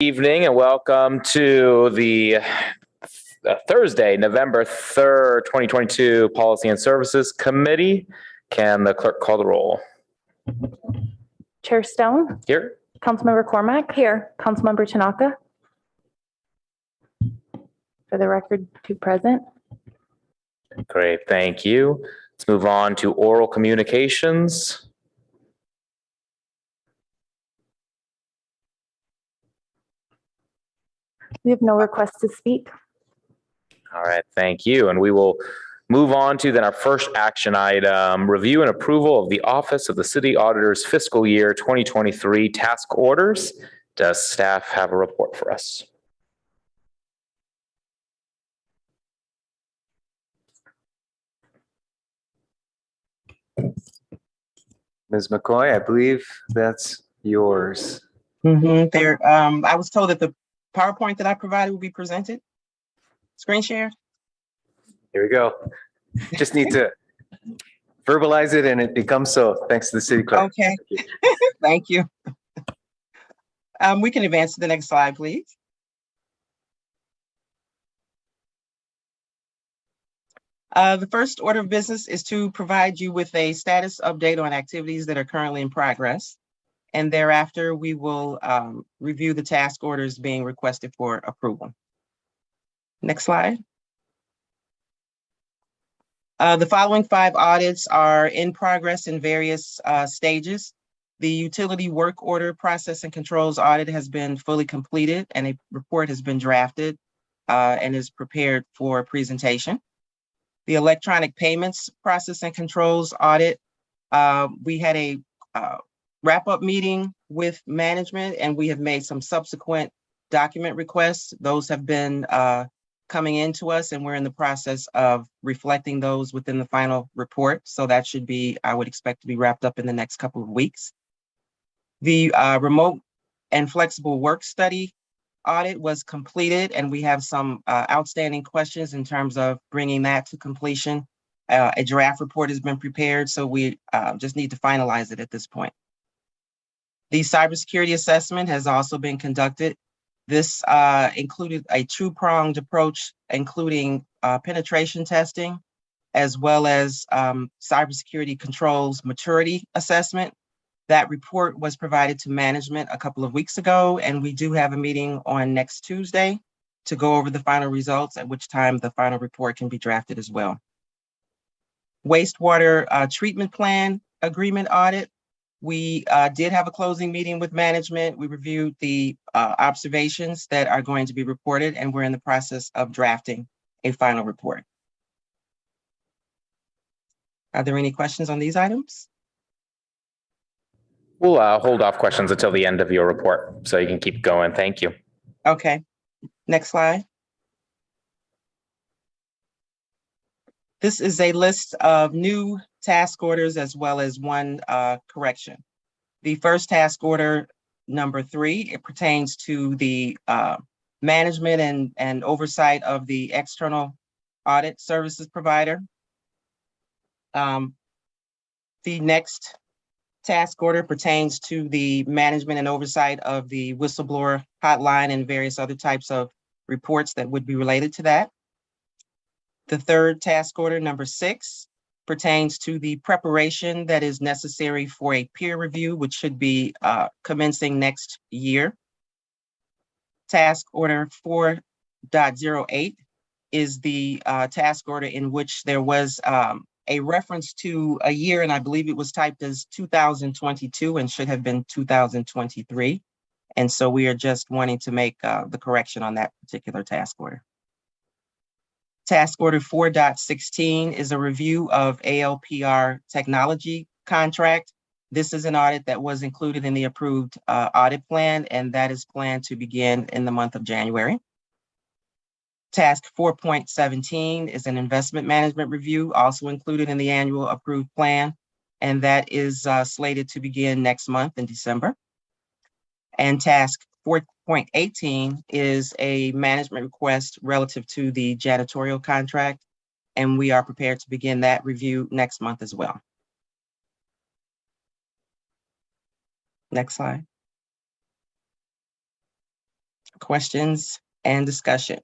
Evening and welcome to the Thursday, November 3rd, 2022 Policy and Services Committee. Can the clerk call the roll? Chair Stone. Here. Councilmember Cormack. Here. Councilmember Tanaka. For the record, 2 present. Great, thank you. Let's move on to oral communications. We have no requests to speak. All right, thank you. And we will move on to then our first action item, review and approval of the Office of the City Auditor's Fiscal Year 2023 task orders. Does staff have a report for us? Ms. McCoy, I believe that's yours. There, I was told that the PowerPoint that I provided will be presented. Screen share. Here we go. Just need to verbalize it and it becomes so, thanks to the city clerk. Okay, thank you. We can advance to the next slide, please. The first order of business is to provide you with a status update on activities that are currently in progress. And thereafter, we will review the task orders being requested for approval. Next slide. The following 5 audits are in progress in various stages. The utility work order process and controls audit has been fully completed and a report has been drafted and is prepared for presentation. The electronic payments process and controls audit, we had a wrap-up meeting with management and we have made some subsequent document requests. Those have been coming into us and we're in the process of reflecting those within the final report. So that should be, I would expect to be wrapped up in the next couple of weeks. The remote and flexible work study audit was completed and we have some outstanding questions in terms of bringing that to completion. A draft report has been prepared, so we just need to finalize it at this point. The cybersecurity assessment has also been conducted. This included a 2-pronged approach, including penetration testing, as well as cybersecurity controls maturity assessment. That report was provided to management a couple of weeks ago, and we do have a meeting on next Tuesday to go over the final results, at which time the final report can be drafted as well. Wastewater treatment plan agreement audit. We did have a closing meeting with management. We reviewed the observations that are going to be reported, and we're in the process of drafting a final report. Are there any questions on these items? We'll hold off questions until the end of your report so you can keep going. Thank you. Okay, next slide. This is a list of new task orders as well as 1 correction. The first task order, number 3, it pertains to the management and oversight of the external audit services provider. The next task order pertains to the management and oversight of the whistleblower hotline and various other types of reports that would be related to that. The third task order, number 6, pertains to the preparation that is necessary for a peer review, which should be commencing next year. Task order 4.08 is the task order in which there was a reference to a year, and I believe it was typed as 2022 and should have been 2023. And so we are just wanting to make the correction on that particular task order. Task order 4.16 is a review of ALPR technology contract. This is an audit that was included in the approved audit plan, and that is planned to begin in the month of January. Task 4.17 is an investment management review, also included in the annual approved plan, and that is slated to begin next month in December. And task 4.18 is a management request relative to the janitorial contract, and we are prepared to begin that review next month as well. Next slide. questions and discussion?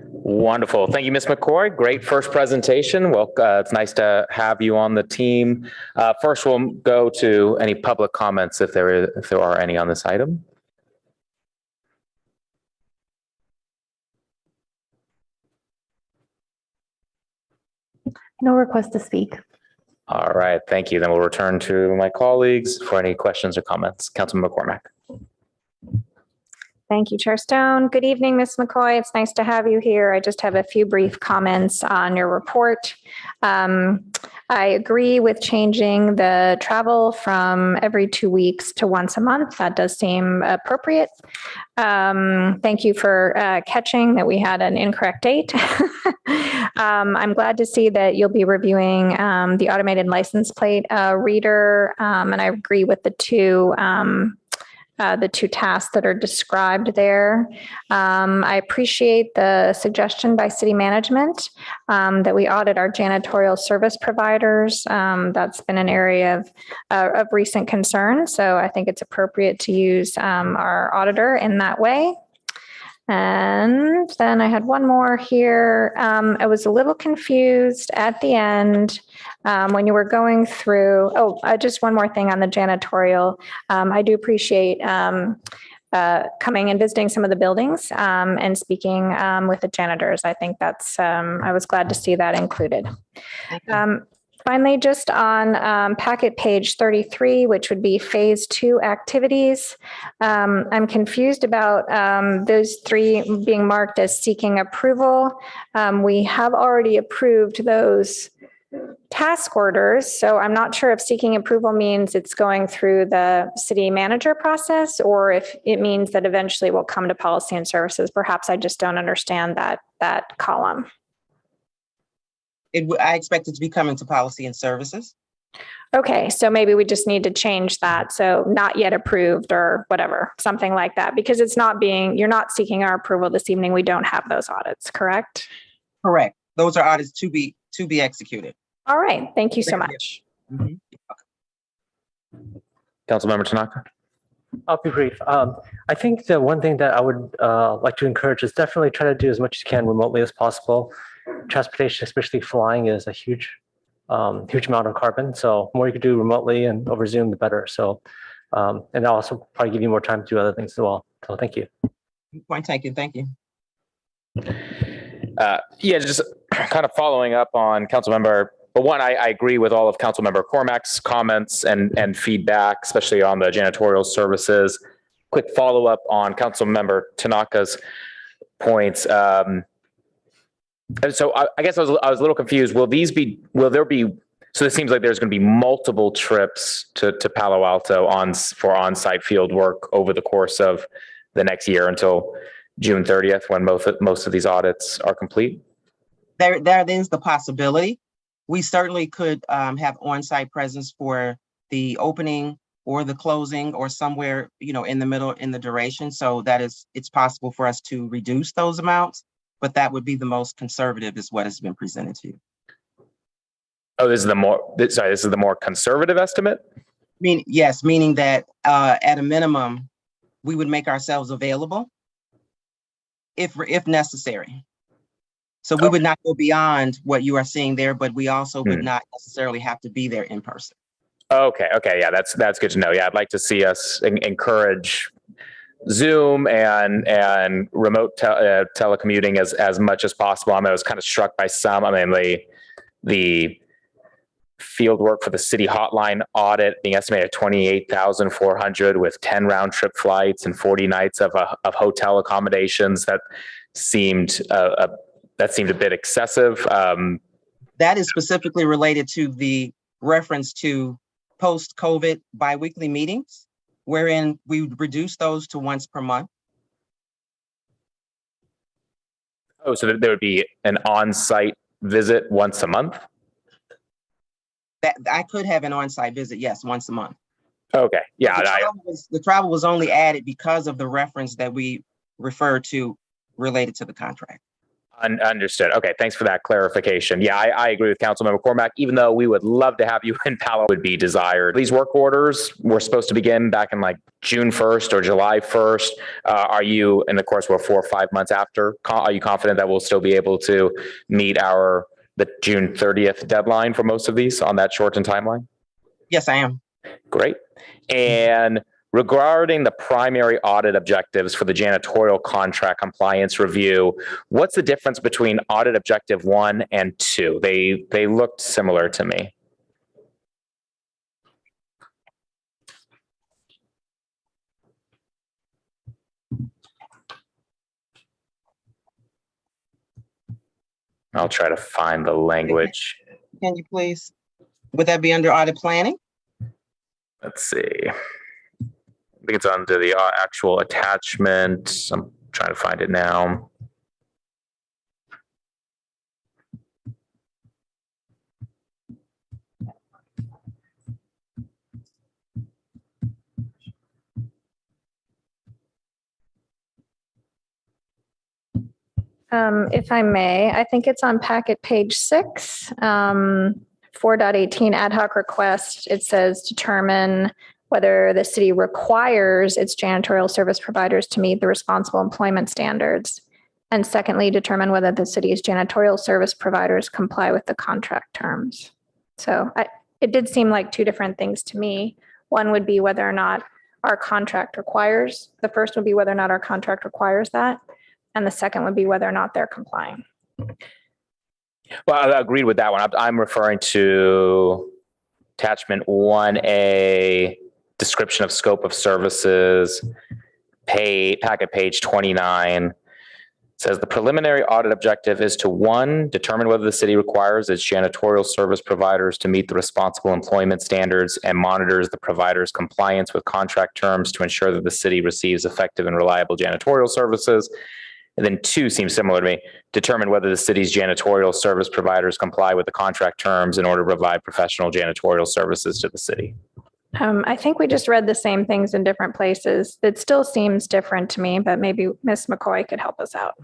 Wonderful. Thank you, Ms. McCoy. Great first presentation. Well, it's nice to have you on the team. First, we'll go to any public comments if there are any on this item. No request to speak. All right, thank you. Then we'll return to my colleagues for any questions or comments. Councilman McCormack. Thank you, Chair Stone. Good evening, Ms. McCoy. It's nice to have you here. I just have a few brief comments on your report. I agree with changing the travel from every 2 weeks to once a month. That does seem appropriate. Thank you for catching that we had an incorrect date. I'm glad to see that you'll be reviewing the automated license plate reader, and I agree with the two tasks that are described there. I appreciate the suggestion by city management that we audit our janitorial service providers. That's been an area of recent concern. So I think it's appropriate to use our auditor in that way. And then I had one more here. I was a little confused at the end when you were going through, just one more thing on the janitorial. I do appreciate coming and visiting some of the buildings and speaking with the janitors. I think that's, I was glad to see that included. Finally, just on packet page 33, which would be phase 2 activities, I'm confused about those 3 being marked as seeking approval. We have already approved those task orders, so I'm not sure if seeking approval means it's going through the city manager process or if it means that eventually we'll come to policy and services. Perhaps I just don't understand that column. I expect it to be coming to policy and services. Okay, so maybe we just need to change that. So not yet approved or whatever, something like that, because you're not seeking our approval this evening. We don't have those audits, correct? Correct. Those are audits to be executed. All right, thank you so much. Mhm. Councilmember Tanaka. I'll be brief. I think the one thing that I would like to encourage is definitely try to do as much as you can remotely as possible. Transportation, especially flying, is a huge amount of carbon. So the more you can do remotely and over Zoom, the better. So, and that'll also probably give you more time to do other things as well. So thank you. Point taken. Thank you. Just kind of following up on Councilmember. But one, I agree with all of Councilmember Cormack's comments and feedback, especially on the janitorial services. Quick follow up on Councilmember Tanaka's points. And so I guess I was a little confused. Will there be, so it seems like there's going to be multiple trips to Palo Alto for on-site field work over the course of the next year until June 30th, when most of these audits are complete? There is the possibility. We certainly could have on-site presence for the opening or the closing or somewhere, in the middle in the duration. So it's possible for us to reduce those amounts, but that would be the most conservative is what has been presented to you. Oh, this is the more conservative estimate? Yes, meaning that at a minimum, we would make ourselves available if necessary. So we would not go beyond what you are seeing there, but we also would not necessarily have to be there in person. Okay. Yeah, that's good to know. Yeah, I'd like to see us encourage Zoom and remote telecommuting as much as possible. I was kind of struck by the field work for the city hotline audit being estimated at 28,400 with 10 round trip flights and 40 nights of hotel accommodations. That seemed a bit excessive. That is specifically related to the reference to post-COVID biweekly meetings, wherein we would reduce those to once per month. Oh, so there would be an on-site visit once a month? That I could have an on-site visit, yes, once a month. Okay, yeah. The travel was only added because of the reference that we referred to related to the contract. Understood. Okay, thanks for that clarification. Yeah, I agree with Councilmember Cormack. Even though we would love to have you in Palo, would be desired. These work orders were supposed to begin back in like June 1st or July 1st. Are you, and of course, we're 4 or 5 months after, are you confident that we'll still be able to meet the June 30th deadline for most of these on that shortened timeline? Yes, I am. Great. And regarding the primary audit objectives for the janitorial contract compliance review, what's the difference between audit objective 1 and 2? They looked similar to me. I'll try to find the language. Can you please? Would that be under audit planning? Let's see. I think it's under the actual attachment. I'm trying to find it now. If I may, I think it's on packet page 6, 4.18 ad hoc request. It says determine whether the city requires its janitorial service providers to meet the responsible employment standards. And secondly, determine whether the city's janitorial service providers comply with the contract terms. So it did seem like two different things to me. One would be whether or not our contract requires, the first would be whether or not our contract requires that. And the second would be whether or not they're complying. Well, I agreed with that one. I'm referring to attachment 1A, description of scope of services, packet page 29. It says the preliminary audit objective is to 1, determine whether the city requires its janitorial service providers to meet the responsible employment standards and monitors the provider's compliance with contract terms to ensure that the city receives effective and reliable janitorial services. And then 2 seems similar to me, determine whether the city's janitorial service providers comply with the contract terms in order to provide professional janitorial services to the city. I think we just read the same things in different places. It still seems different to me, but maybe Ms. McCoy could help us out.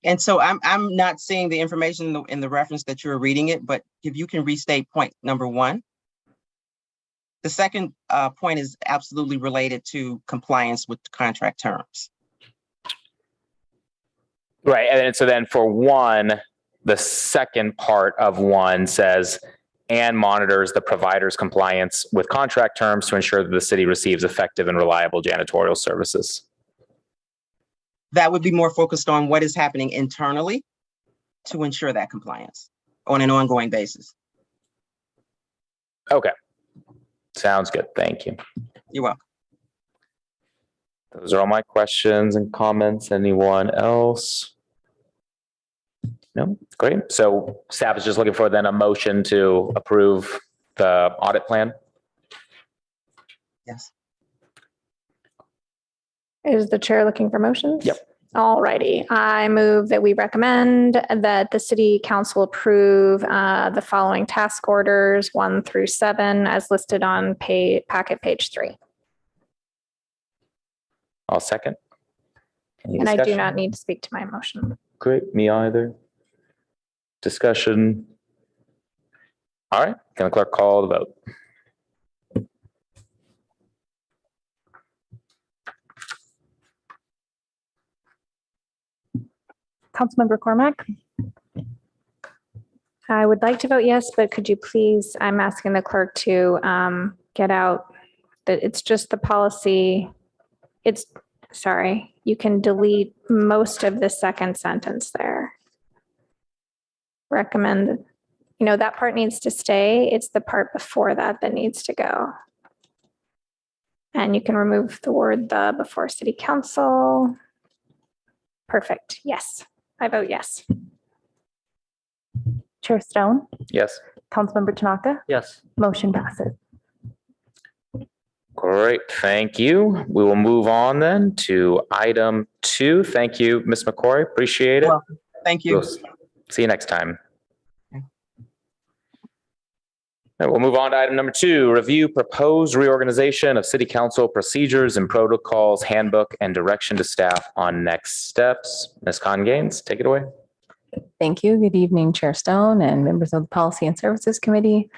And so I'm not seeing the information in the reference that you're reading it, but if you can restate point number 1. The second point is absolutely related to compliance with contract terms. Right. And so then for 1, the second part of 1 says, and monitors the provider's compliance with contract terms to ensure that the city receives effective and reliable janitorial services. That would be more focused on what is happening internally to ensure that compliance on an ongoing basis. Okay. Sounds good. Thank you. You're welcome. Those are all my questions and comments. Anyone else? No? Great. So staff is just looking for then a motion to approve the audit plan. Yes. Is the chair looking for motions? Yep. All righty. I move that we recommend that the city council approve the following task orders 1 through 7 as listed on packet page 3. I'll second. Any And I do discussion? not need to speak to my motion. Great. Me either. Discussion. All right. Can the clerk call the vote? Councilmember Cormack, I would like to vote yes, but could you please, I'm asking the clerk to get out that it's just the policy. Sorry, you can delete most of the second sentence there. Recommend, that part needs to stay. It's the part before that needs to go. And you can remove the word "the" before city council. Perfect. Yes, I vote yes. Chair Stone, Yes. Councilmember Tanaka, Yes. motion passes. Great. Thank you. We will move on then to item 2. Thank you, Ms. McCoy. Appreciate it. Well, thank you. We'll see you next time. And we'll move on to item number 2, review proposed reorganization of city council procedures and protocols, handbook, and direction to staff on next steps. Ms. Gaines, take it away. Thank you. Good evening, Chair Stone and members of the Policy and Services Committee.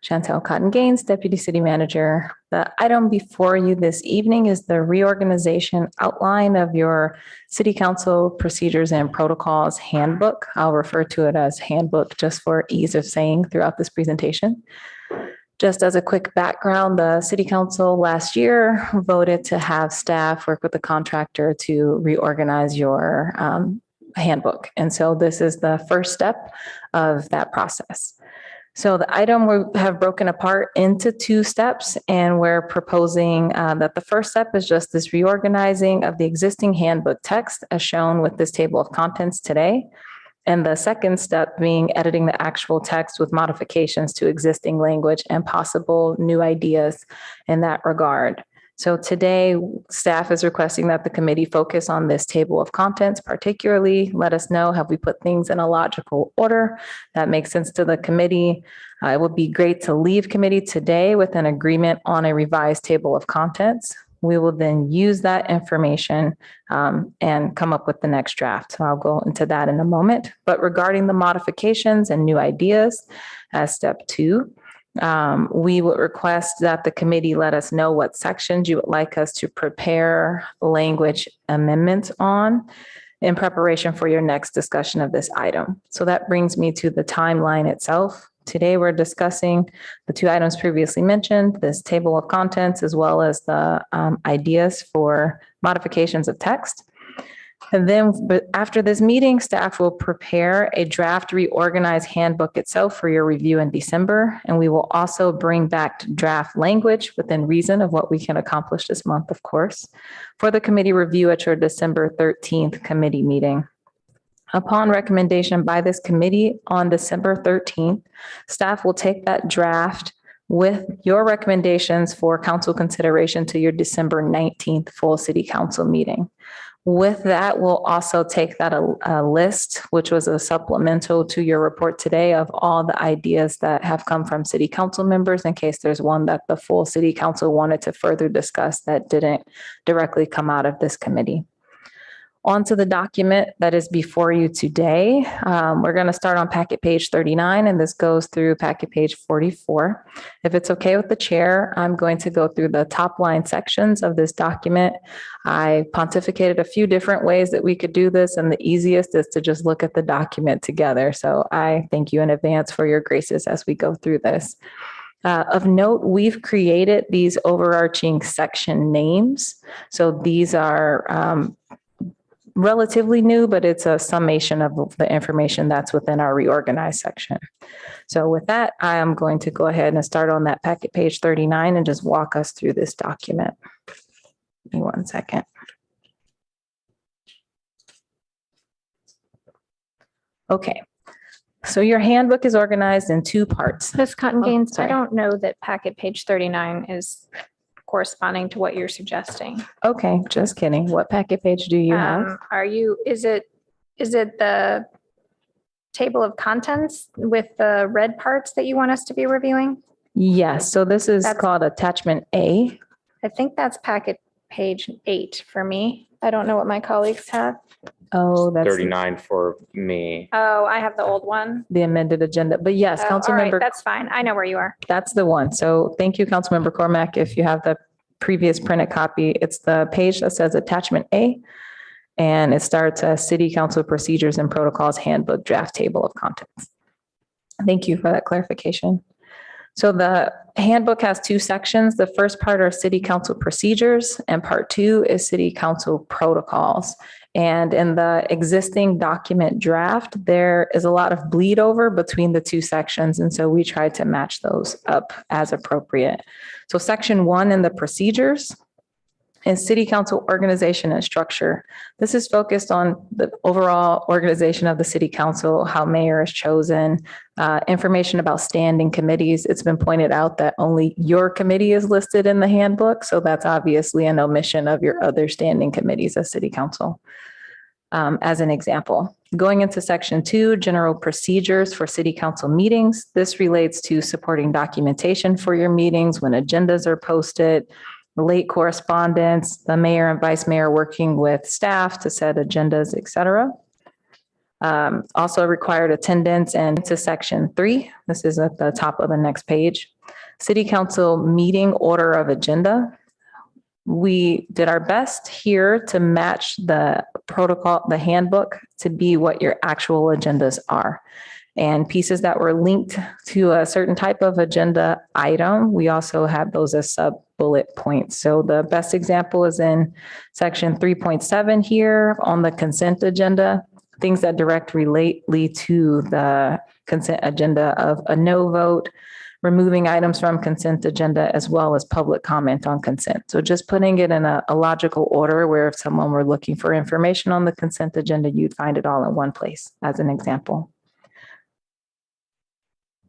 Chantel Cotton Gaines, Deputy City Manager. The item before you this evening is the reorganization outline of your City Council Procedures and Protocols Handbook. I'll refer to it as handbook just for ease of saying throughout this presentation. Just as a quick background, the City Council last year voted to have staff work with the contractor to reorganize your handbook. And so this is the first step of that process. So the item we have broken apart into 2 steps, and we're proposing that the first step is just this reorganizing of the existing handbook text as shown with this table of contents today. And the second step being editing the actual text with modifications to existing language and possible new ideas in that regard. So today, staff is requesting that the committee focus on this table of contents, particularly let us know, have we put things in a logical order that makes sense to the committee? It would be great to leave committee today with an agreement on a revised table of contents. We will then use that information and come up with the next draft. So I'll go into that in a moment. But regarding the modifications and new ideas, as step 2, we would request that the committee let us know what sections you would like us to prepare language amendments on in preparation for your next discussion of this item. So that brings me to the timeline itself. Today, we're discussing the 2 items previously mentioned, this table of contents, as well as the ideas for modifications of text. And then after this meeting, staff will prepare a draft reorganized handbook itself for your review in December. And we will also bring back draft language within reason of what we can accomplish this month, of course, for the committee review at your December 13th committee meeting. Upon recommendation by this committee on December 13th, staff will take that draft with your recommendations for council consideration to your December 19th full city council meeting. With that, we'll also take that a list, which was a supplemental to your report today of all the ideas that have come from city council members in case there's one that the full city council wanted to further discuss that didn't directly come out of this committee. Onto the document that is before you today. We're going to start on packet page 39, and this goes through packet page 44. If it's okay with the chair, I'm going to go through the top line sections of this document. I pontificated a few different ways that we could do this, and the easiest is to just look at the document together. So I thank you in advance for your graces as we go through this. Of note, we've created these overarching section names. So these are relatively new, but it's a summation of the information that's within our reorganized section. So with that, I am going to go ahead and start on that packet page 39 and just walk us through this document. Give me 1 second. Okay, so your handbook is organized in 2 parts. Ms. Cotton Gaines, I sorry. don't know that packet page 39 is corresponding to what you're suggesting. Okay, just kidding. What packet page do you have? Is it the table of contents with the red parts that you want us to be reviewing? Yes, so this is That's- called attachment A. I think that's packet page 8 for me. I don't know what my colleagues have. Oh, that's 39 for me. Oh, I have the old one. the amended agenda. But yes, Oh, all right, Councilmember, that's fine. I know where you are. that's the one. So thank you, Councilmember Cormac. If you have the previous printed copy, it's the page that says attachment A. And it starts as City Council Procedures and Protocols Handbook Draft Table of Contents. Thank you for that clarification. So the handbook has 2 sections. The first part are City Council Procedures, and part 2 is City Council Protocols. And in the existing document draft, there is a lot of bleed over between the 2 sections. And so we tried to match those up as appropriate. So section 1 in the procedures is City Council organization and structure. This is focused on the overall organization of the City Council, how mayor is chosen, information about standing committees. It's been pointed out that only your committee is listed in the handbook. So that's obviously an omission of your other standing committees as City Council. as an example. Going into section 2, general procedures for city council meetings. This relates to supporting documentation for your meetings when agendas are posted, late correspondence, the mayor and vice mayor working with staff to set agendas, et cetera. Also required attendance, and to section 3, this is at the top of the next page. City council meeting order of agenda. We did our best here to match the protocol, the handbook, to be what your actual agendas are. And pieces that were linked to a certain type of agenda item, we also have those as sub-bullet points. So the best example is in section 3.7 here on the consent agenda, things that directly relate to the consent agenda of a no vote, removing items from consent agenda, as well as public comment on consent. So just putting it in a logical order where if someone were looking for information on the consent agenda, you'd find it all in one place, as an example.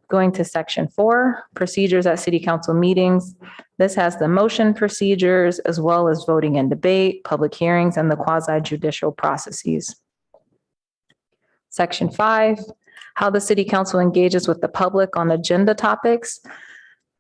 Going to section 4, procedures at city council meetings. This has the motion procedures as well as voting and debate, public hearings, and the quasi judicial processes. Section 5, how the city council engages with the public on agenda topics.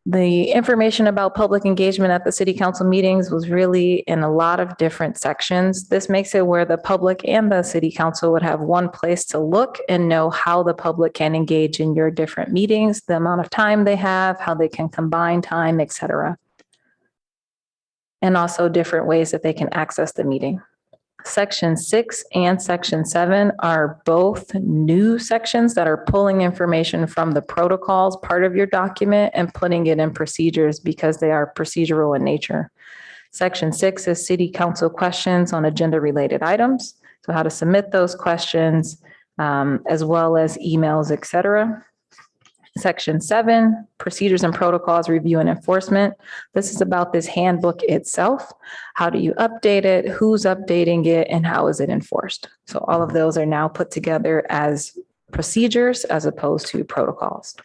The information about public engagement at the city council meetings was really in a lot of different sections. This makes it where the public and the city council would have one place to look and know how the public can engage in your different meetings, the amount of time they have, how they can combine time, et cetera. And also different ways that they can access the meeting. Section 6 and section 7 are both new sections that are pulling information from the protocols part of your document and putting it in procedures because they are procedural in nature. Section 6 is city council questions on agenda related items. So how to submit those questions, as well as emails, et cetera. Section 7, procedures and protocols, review and enforcement. This is about this handbook itself. How do you update it? Who's updating it? And how is it enforced? So all of those are now put together as procedures as opposed to protocols.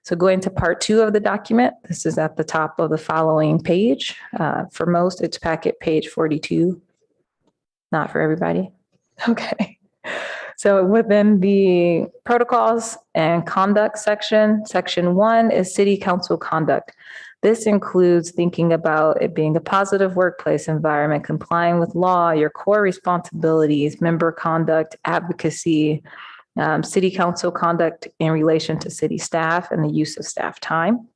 So going to part 2 of the document, this is at the top of the following page. For most, it's packet page 42. Not for everybody. Okay. So within the protocols and conduct section, section 1 is city council conduct. This includes thinking about it being a positive workplace environment, complying with law, your core responsibilities, member conduct, advocacy, city council conduct in relation to city staff and the use of staff time.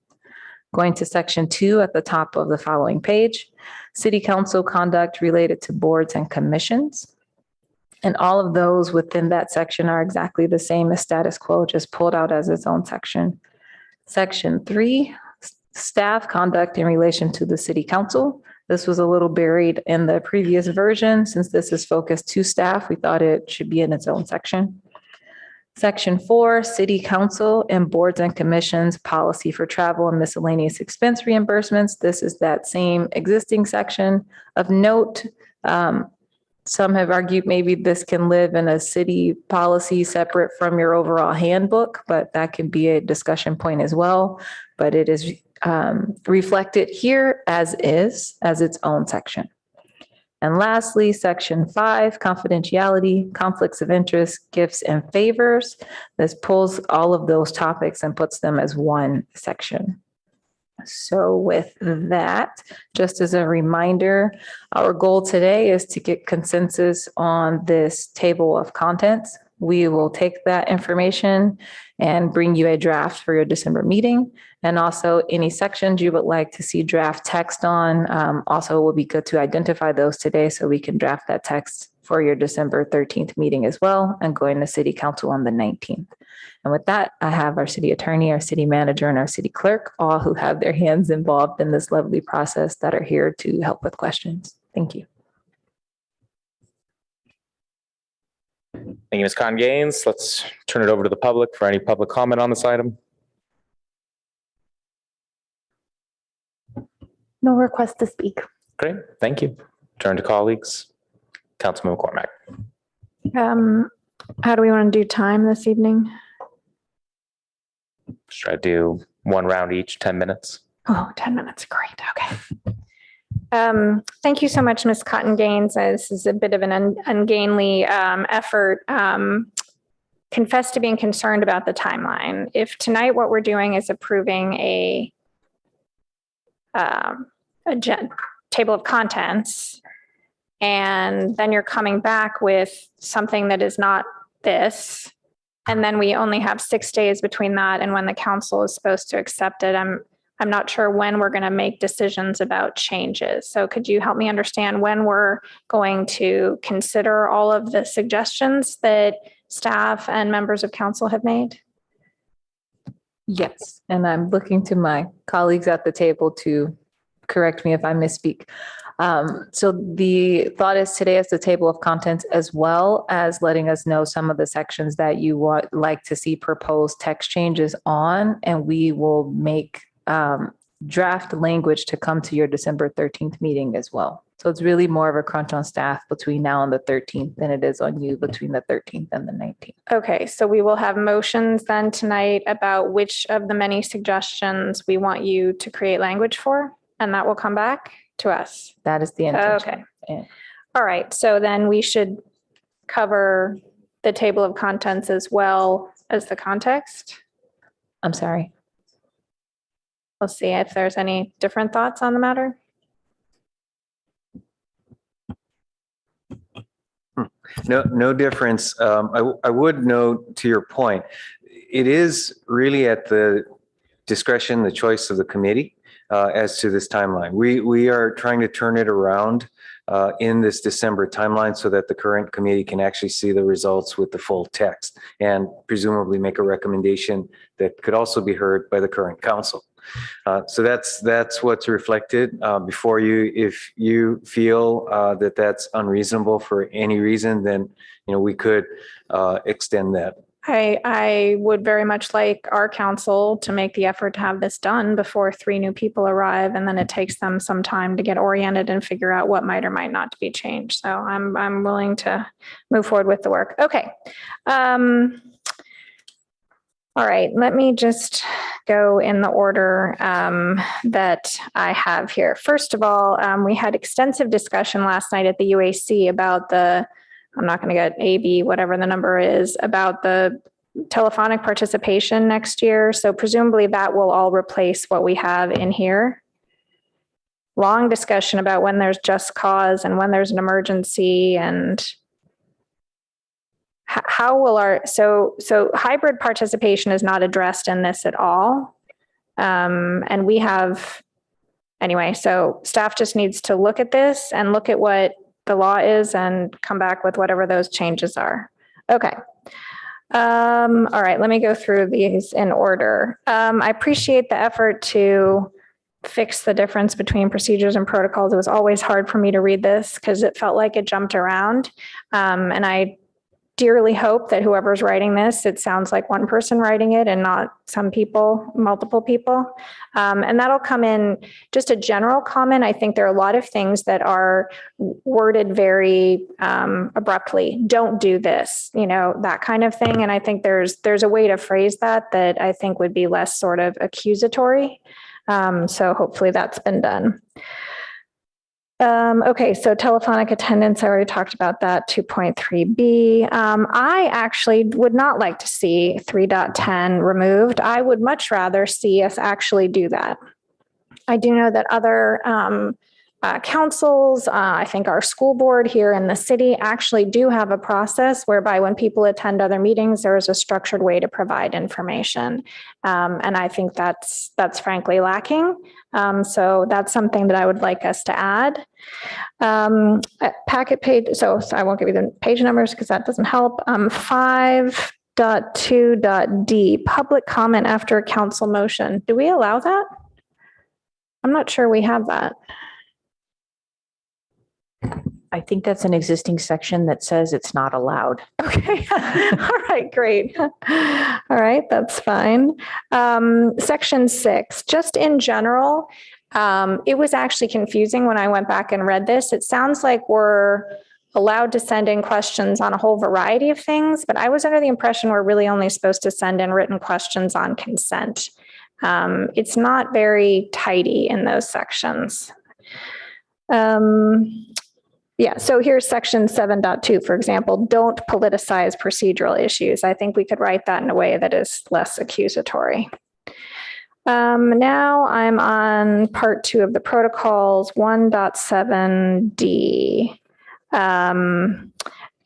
Going to section 2 at the top of the following page, city council conduct related to boards and commissions. And all of those within that section are exactly the same as status quo, just pulled out as its own section. Section 3, staff conduct in relation to the city council. This was a little buried in the previous version. Since this is focused to staff, we thought it should be in its own section. Section 4, city council and boards and commissions, policy for travel and miscellaneous expense reimbursements. This is that same existing section. Of note, some have argued maybe this can live in a city policy separate from your overall handbook, but that can be a discussion point as well. But it is reflected here as its own section. And lastly, section 5, confidentiality, conflicts of interest, gifts and favors. This pulls all of those topics and puts them as one section. So with that, just as a reminder, our goal today is to get consensus on this table of contents. We will take that information and bring you a draft for your December meeting. And also any sections you would like to see draft text on, also will be good to identify those today so we can draft that text for your December 13th meeting as well and going to city council on the 19th. And with that, I have our city attorney, our city manager, and our city clerk, all who have their hands involved in this lovely process that are here to help with questions. Thank you. Thank you, Ms. Khan-Gaines. Let's turn it over to the public for any public comment on this item. No request to speak. Great, thank you. Turn to colleagues. Councilman McCormack. How do we want to do time this evening? Let's try to do one round each, 10 minutes. Oh, 10 minutes. Great. Okay. Thank you so much, Ms. Cotton Gaines. This is a bit of an ungainly effort. Confess to being concerned about the timeline. If tonight what we're doing is approving a table of contents, and then you're coming back with something that is not this, and then we only have 6 days between that and when the council is supposed to accept it, I'm not sure when we're going to make decisions about changes. So could you help me understand when we're going to consider all of the suggestions that staff and members of council have made? Yes, and I'm looking to my colleagues at the table to correct me if I misspeak. So the thought is today is the table of contents, as well as letting us know some of the sections that you would like to see proposed text changes on, and we will make draft language to come to your December 13th meeting as well. So it's really more of a crunch on staff between now and the 13th than it is on you between the 13th and the 19th. Okay, so we will have motions then tonight about which of the many suggestions we want you to create language for, and that will come back to us. That is the intention. Okay. Yeah. All right, so then we should cover the table of contents as well as the context. I'm sorry. We'll see if there's any different thoughts on the matter. No difference. I would note, to your point, it is really at the discretion, the choice of the committee as to this timeline. We are trying to turn it around in this December timeline so that the current committee can actually see the results with the full text and presumably make a recommendation that could also be heard by the current council. So that's what's reflected before you. If you feel that that's unreasonable for any reason, then we could extend that. I would very much like our council to make the effort to have this done before 3 new people arrive, and then it takes them some time to get oriented and figure out what might or might not be changed. So I'm willing to move forward with the work. Okay. All right, let me just go in the order that I have here. First of all, we had extensive discussion last night at the UAC about I'm not going to get AB, whatever the number is, about the telephonic participation next year. So presumably that will all replace what we have in here. Long discussion about when there's just cause and when there's an emergency, and how will so hybrid participation is not addressed in this at all. And we have, anyway, so staff just needs to look at this and look at what the law is and come back with whatever those changes are. Okay. All right, let me go through these in order. I appreciate the effort to fix the difference between procedures and protocols. It was always hard for me to read this because it felt like it jumped around. And I dearly hope that whoever's writing this, it sounds like one person writing it and not some people, multiple people. And that'll come in just a general comment. I think there are a lot of things that are worded very abruptly. Don't do this, that kind of thing. And I think there's a way to phrase that I think would be less sort of accusatory. So hopefully that's been done. Okay, so telephonic attendance, I already talked about that, 2.3B. I actually would not like to see 3.10 removed. I would much rather see us actually do that. I do know that other councils, I think our school board here in the city actually do have a process whereby when people attend other meetings, there is a structured way to provide information. And I think that's frankly lacking. So that's something that I would like us to add. Packet page, so I won't give you the page numbers because that doesn't help. 5.2.D, public comment after a council motion. Do we allow that? I'm not sure we have that. I think that's an existing section that says it's not allowed. Okay. All right, great. All right, that's fine. Section 6, just in general, it was actually confusing when I went back and read this. It sounds like we're allowed to send in questions on a whole variety of things, but I was under the impression we're really only supposed to send in written questions on consent. It's not very tidy in those sections. Yeah, so here's section 7.2, for example, don't politicize procedural issues. I think we could write that in a way that is less accusatory. Now I'm on part 2 of the protocols, 1.7D.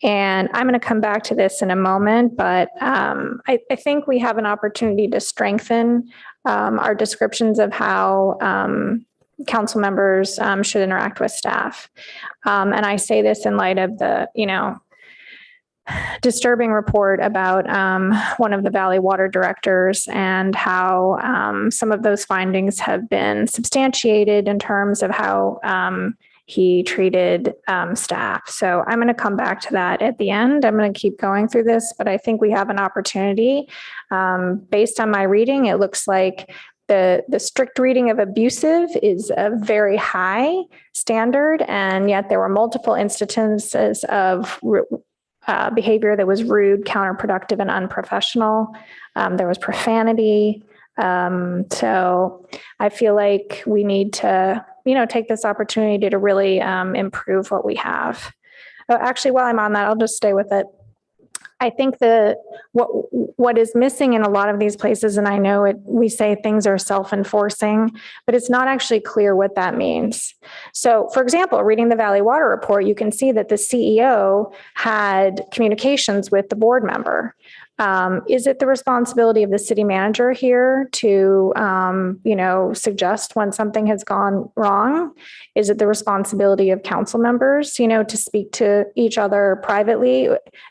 And I'm going to come back to this in a moment, but I think we have an opportunity to strengthen our descriptions of how council members should interact with staff. And I say this in light of the, disturbing report about one of the Valley Water directors and how some of those findings have been substantiated in terms of how he treated staff. So I'm going to come back to that at the end. I'm going to keep going through this, but I think we have an opportunity. Based on my reading, it looks like the strict reading of abusive is a very high standard, and yet there were multiple instances of behavior that was rude, counterproductive, and unprofessional. There was profanity. So I feel like we need to, take this opportunity to really improve what we have. Actually, while I'm on that, I'll just stay with it. I think what is missing in a lot of these places, and I know we say things are self-enforcing, but it's not actually clear what that means. So, for example, reading the Valley Water report, you can see that the CEO had communications with the board member. Is it the responsibility of the city manager here to, suggest when something has gone wrong? Is it the responsibility of council members, to speak to each other privately?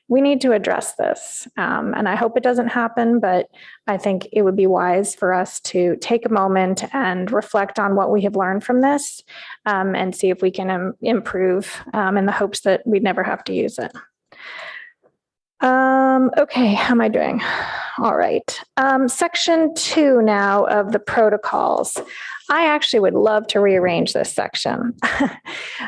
We need to address this. And I hope it doesn't happen, but I think it would be wise for us to take a moment and reflect on what we have learned from this and see if we can improve in the hopes that we'd never have to use it. Okay, how am I doing? All right. Section 2 now of the protocols. I actually would love to rearrange this section.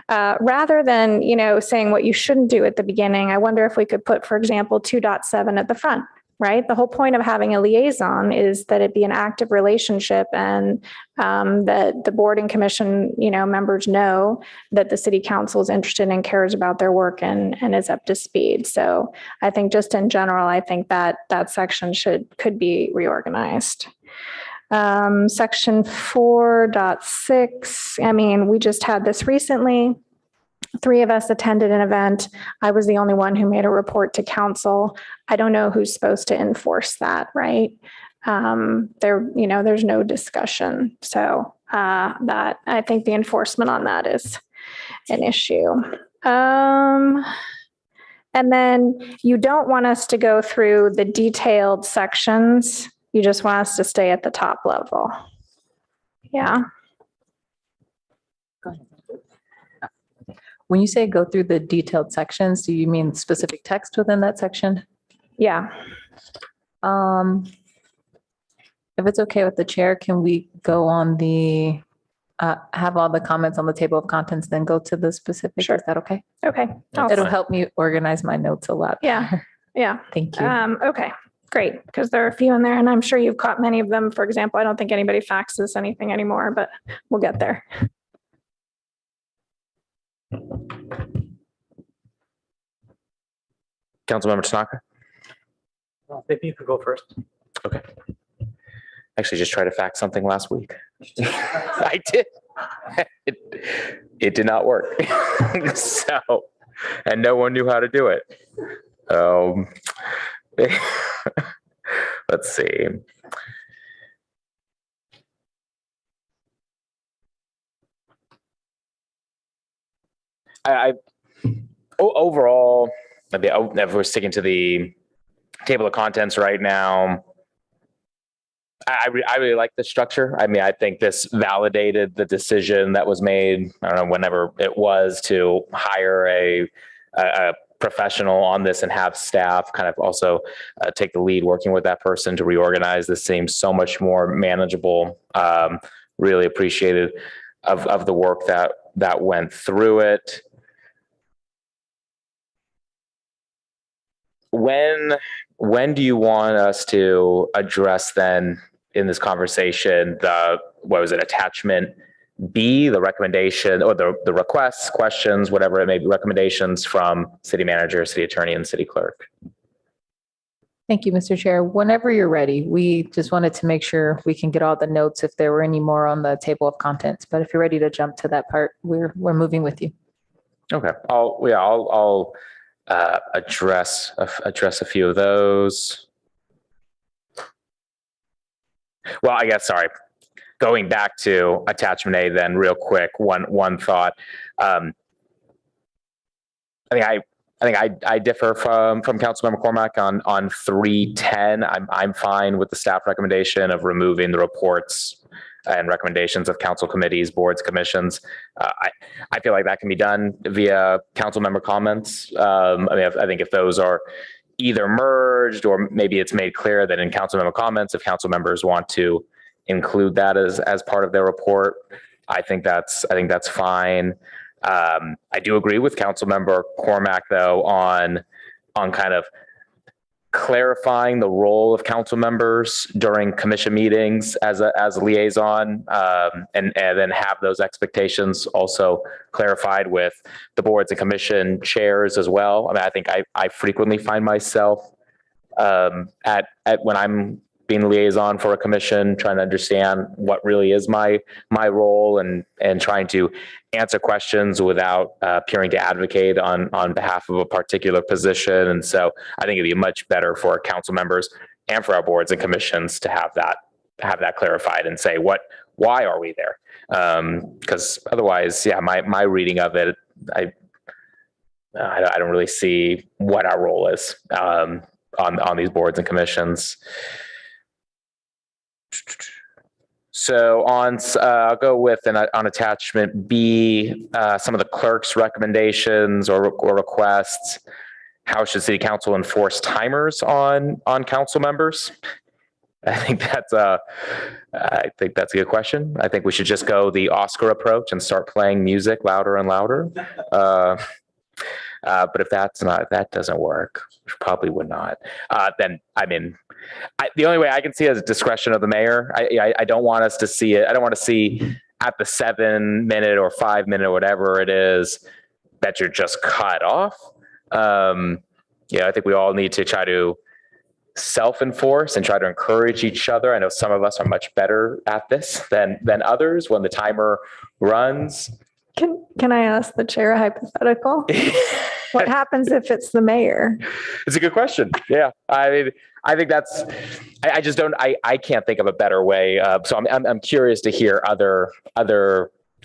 Rather than, saying what you shouldn't do at the beginning, I wonder if we could put, for example, 2.7 at the front, right? The whole point of having a liaison is that it be an active relationship and that the board and commission, members know that the city council is interested and cares about their work and is up to speed. So I think just in general, I think that section could be reorganized. Section 4.6, we just had this recently. 3 of us attended an event. I was the only one who made a report to council. I don't know who's supposed to enforce that, right? There's no discussion. So that I think the enforcement on that is an issue. And then you don't want us to go through the detailed sections. You just want us to stay at the top level. Yeah. Go ahead. When you say go through the detailed sections, do you mean specific text within that section? Yeah. If it's okay with the chair, can we go on the, have all the comments on the table of contents, then go to the specifics? Sure. Is that okay? Okay. It'll help me organize my notes a lot. Yeah. Yeah. Thank you. Okay, great. Because there are a few in there and I'm sure you've caught many of them. For example, I don't think anybody faxes anything anymore, but we'll get there. Councilmember Tanaka? Well, maybe you could go first. Okay. Actually just tried to fax something last week. I did. It did not work. So, and no one knew how to do it. Let's see. Overall, if we're sticking to the table of contents right now, I really like the structure. I think this validated the decision that was made, I don't know, whenever it was, to hire a professional on this and have staff kind of also take the lead working with that person to reorganize. This seems so much more manageable. Really appreciated of the work that went through it. When do you want us to address then in this conversation, attachment B, the recommendation or the requests, questions, whatever it may be, recommendations from city manager, city attorney, and city clerk. Thank you, Mr. Chair. Whenever you're ready, we just wanted to make sure we can get all the notes if there were any more on the table of contents. But if you're ready to jump to that part, we're moving with you. Okay, I'll address a few of those. Well, I guess, sorry, going back to attachment A then real quick, one thought. I think I differ from Councilmember Cormack on 310. I'm fine with the staff recommendation of removing the reports and recommendations of council committees, boards, commissions. I feel like that can be done via council member comments. I think if those are either merged or maybe it's made clear that in council member comments, if council members want to include that as part of their report, I think that's fine. I do agree with Councilmember Cormack though on kind of clarifying the role of council members during commission meetings as a liaison, and then have those expectations also clarified with the boards and commission chairs as well. I mean, I think I frequently find myself at when I'm being liaison for a commission, trying to understand what really is my role and trying to answer questions without appearing to advocate on behalf of a particular position. And so I think it'd be much better for council members and for our boards and commissions to have that clarified and say why are we there? Because otherwise, yeah, my reading of it, I don't really see what our role is on these boards and commissions. So I'll go with on attachment B, some of the clerk's recommendations or requests. How should city council enforce timers on council members? I think that's a good question. I think we should just go the Oscar approach and start playing music louder and louder. But if that doesn't work, which probably would not, then I mean, the only way I can see it is discretion of the mayor. I don't want us to see it. I don't want to see at the 7-minute or 5-minute or whatever it is that you're just cut off. I think we all need to try to self-enforce and try to encourage each other. I know some of us are much better at this than others when the timer runs. Can I ask the chair a hypothetical? What happens if it's the mayor? It's a good question. Yeah, I mean, I think that's. I just don't. I can't think of a better way. So I'm curious to hear other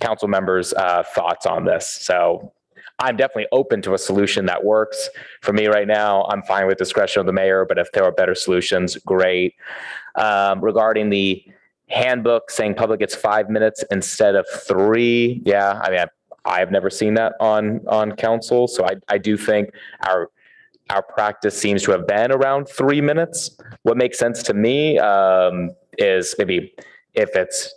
council members' thoughts on this. So I'm definitely open to a solution that works for me right now. I'm fine with discretion of the mayor, but if there are better solutions, great. Regarding the handbook saying public gets 5 minutes instead of 3. Yeah, I mean, I've never seen that on council. So I do think our practice seems to have been around 3 minutes. What makes sense to me is maybe if it's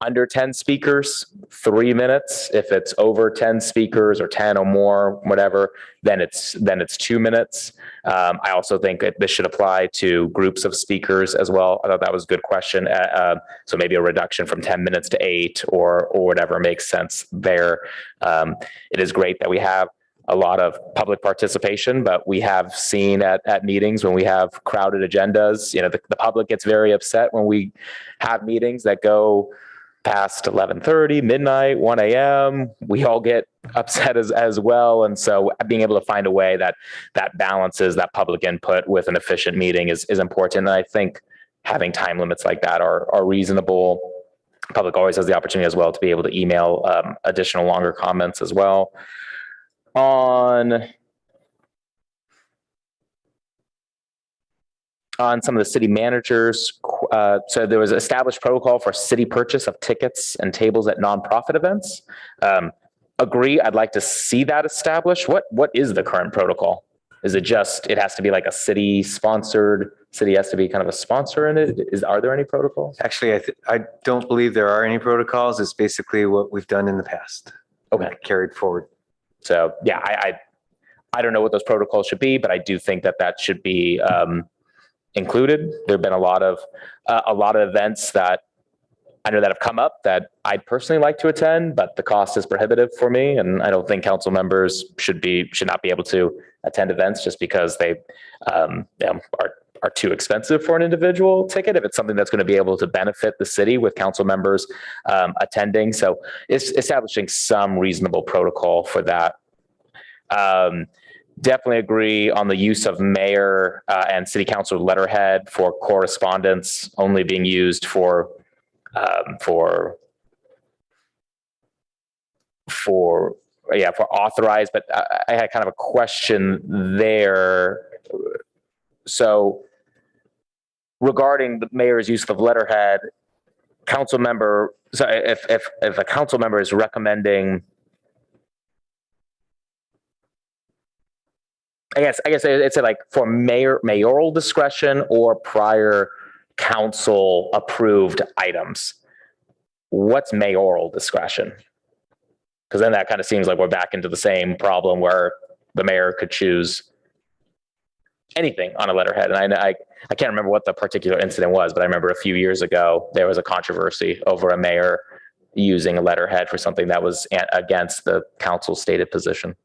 under 10 speakers, 3 minutes. If it's over 10 speakers or 10 or more, whatever, then it's 2 minutes. I also think that this should apply to groups of speakers as well. I thought that was a good question. So maybe a reduction from 10 minutes to 8 or whatever makes sense there. It is great that we have a lot of public participation, but we have seen at meetings when we have crowded agendas, the public gets very upset when we have meetings that go past 11:30, midnight, 1 a.m. We all get upset as well. And so being able to find a way that balances that public input with an efficient meeting is important. And I think having time limits like that are reasonable. Public always has the opportunity as well to be able to email additional longer comments as well. On some of the city managers, so there was established protocol for city purchase of tickets and tables at nonprofit events. Agree, I'd like to see that established. What is the current protocol? Is it just, it has to be like a city sponsored, city has to be kind of a sponsor in it? Are there any protocols? Actually, I don't believe there are any protocols. It's basically what we've done in the past. Okay. Carried forward. So yeah, I don't know what those protocols should be, but I do think that should be included. There have been a lot of events that I know that have come up that I'd personally like to attend, but the cost is prohibitive for me. And I don't think council members should not be able to attend events just because they are too expensive for an individual ticket. If it's something that's going to be able to benefit the city with council members attending. So it's establishing some reasonable protocol for that. Definitely agree on the use of mayor and city council letterhead for correspondence only being used for authorized, but I had kind of a question there. So regarding the mayor's use of letterhead, council member, so if a council member is recommending, I guess it's like for mayoral discretion or prior council approved items. What's mayoral discretion? Because then that kind of seems like we're back into the same problem where the mayor could choose anything on a letterhead. And I can't remember what the particular incident was, but I remember a few years ago, there was a controversy over a mayor using a letterhead for something that was against the council's stated position.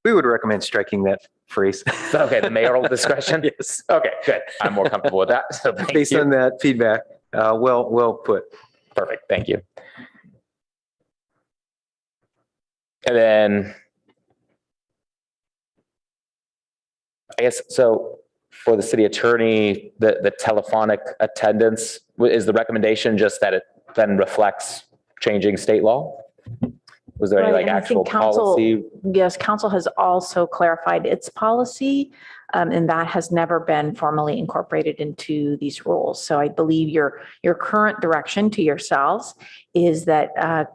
We would recommend striking that phrase. Okay, the mayoral discretion? Yes. Okay, good. I'm more comfortable with that. So thank Based you. on that feedback, well put. Perfect, thank you. And then, I guess, so for the city attorney, the telephonic attendance, is the recommendation just that it then reflects changing state law? Was there any Right, like and I actual think council- policy? Yes, council has also clarified its policy, and that has never been formally incorporated into these rules. So I believe your current direction to yourselves is that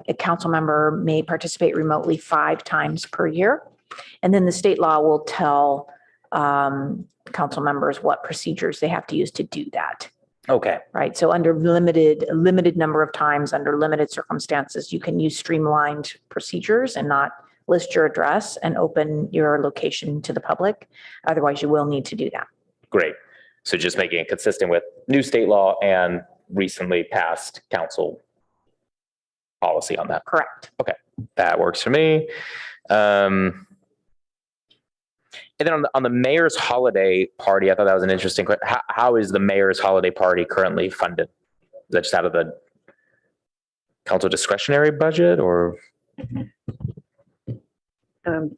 a council member may participate remotely 5 times per year. And then the state law will tell council members what procedures they have to use to do that. Okay, Right. So under limited number of times, under limited circumstances, you can use streamlined procedures and not list your address and open your location to the public. Otherwise, you will need to do that. great. So just making it consistent with new state law and recently passed council policy on that. Correct. That works for me. And then on the mayor's holiday party, I thought that was an interesting question. How is the mayor's holiday party currently funded? Is that just out of the council discretionary budget or?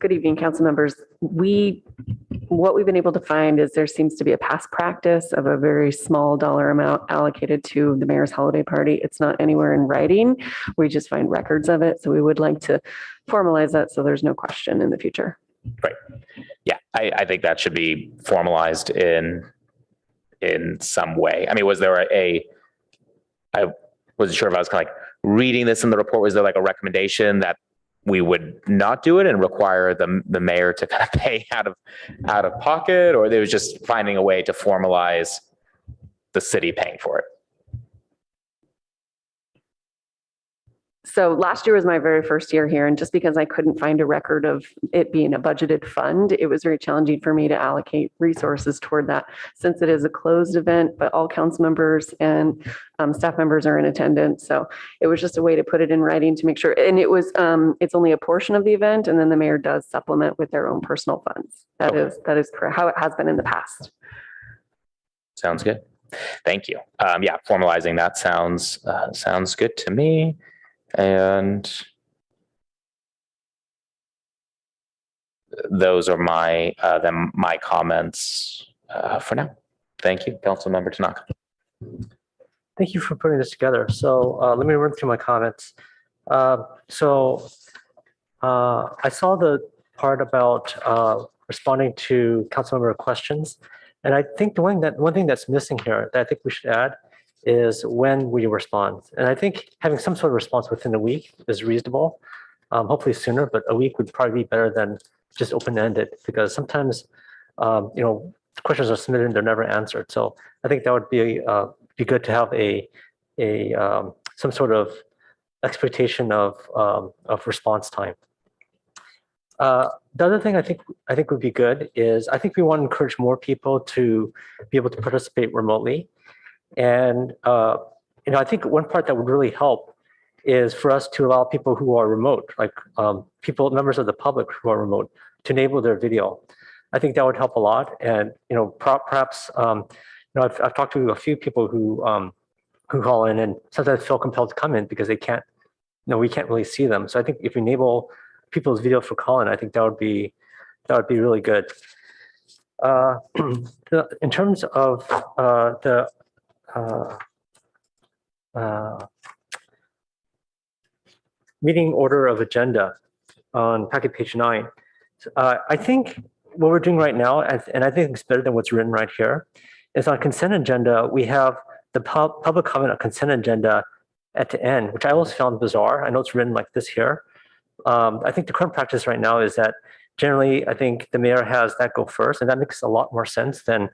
Good evening, council members. What we've been able to find is there seems to be a past practice of a very small dollar amount allocated to the mayor's holiday party. It's not anywhere in writing. We just find records of it. So we would like to formalize that so there's no question in the future. Right. Yeah, I think that should be formalized in some way. I mean, was there I wasn't sure if I was kind of like reading this in the report. Was there like a recommendation that we would not do it and require the mayor to kind of pay out of pocket, or they was just finding a way to formalize the city paying for it? So last year was my very first year here, and just because I couldn't find a record of it being a budgeted fund, it was very challenging for me to allocate resources toward that, since it is a closed event, but all council members and staff members are in attendance. So it was just a way to put it in writing to make sure. And it was it's only a portion of the event, and then the mayor does supplement with their own personal funds. That is correct, how it has been in the past. Sounds good. Thank you. Yeah, formalizing that sounds good to me. And those are my comments for now. Thank you, Councilmember Tanaka. Thank you for putting this together. So let me run through my comments. I saw the part about responding to councilmember questions. And I think the one thing that's missing here that I think we should add is when we respond. And I think having some sort of response within a week is reasonable. Hopefully sooner, but a week would probably be better than just open-ended, because sometimes questions are submitted and they're never answered. So I think that would be good to have some sort of expectation of response time. The other thing I think would be good is I think we want to encourage more people to be able to participate remotely. And I think one part that would really help is for us to allow people who are remote, like members of the public who are remote, to enable their video. I think that would help a lot. And perhaps I've talked to a few people who call in and sometimes feel compelled to come in because they can't. We can't really see them. So I think if we enable people's video for call-in, I think that would be really good. In terms of the meeting order of agenda on packet page 9, I think what we're doing right now, and I think it's better than what's written right here, is on consent agenda, we have the public comment on consent agenda at the end, which I always found bizarre. I know it's written like this here. I think the current practice right now is that generally, I think the mayor has that go first, and that makes a lot more sense than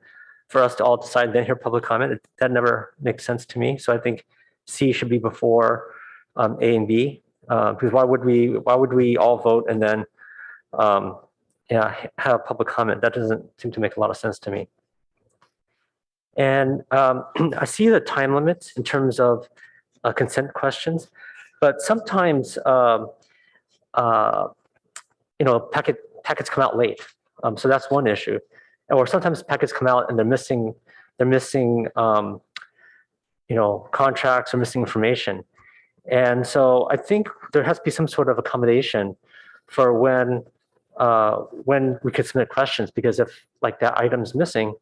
for us to all decide then hear public comment. That never makes sense to me. So I think C should be before A and B, because why would we all vote and then have public comment? That doesn't seem to make a lot of sense to me. And I see the time limits in terms of consent questions, but sometimes packets come out late, so that's one issue. Or sometimes packets come out and they're missing contracts or missing information, and so I think there has to be some sort of accommodation for when we could submit questions, because if like that item's missing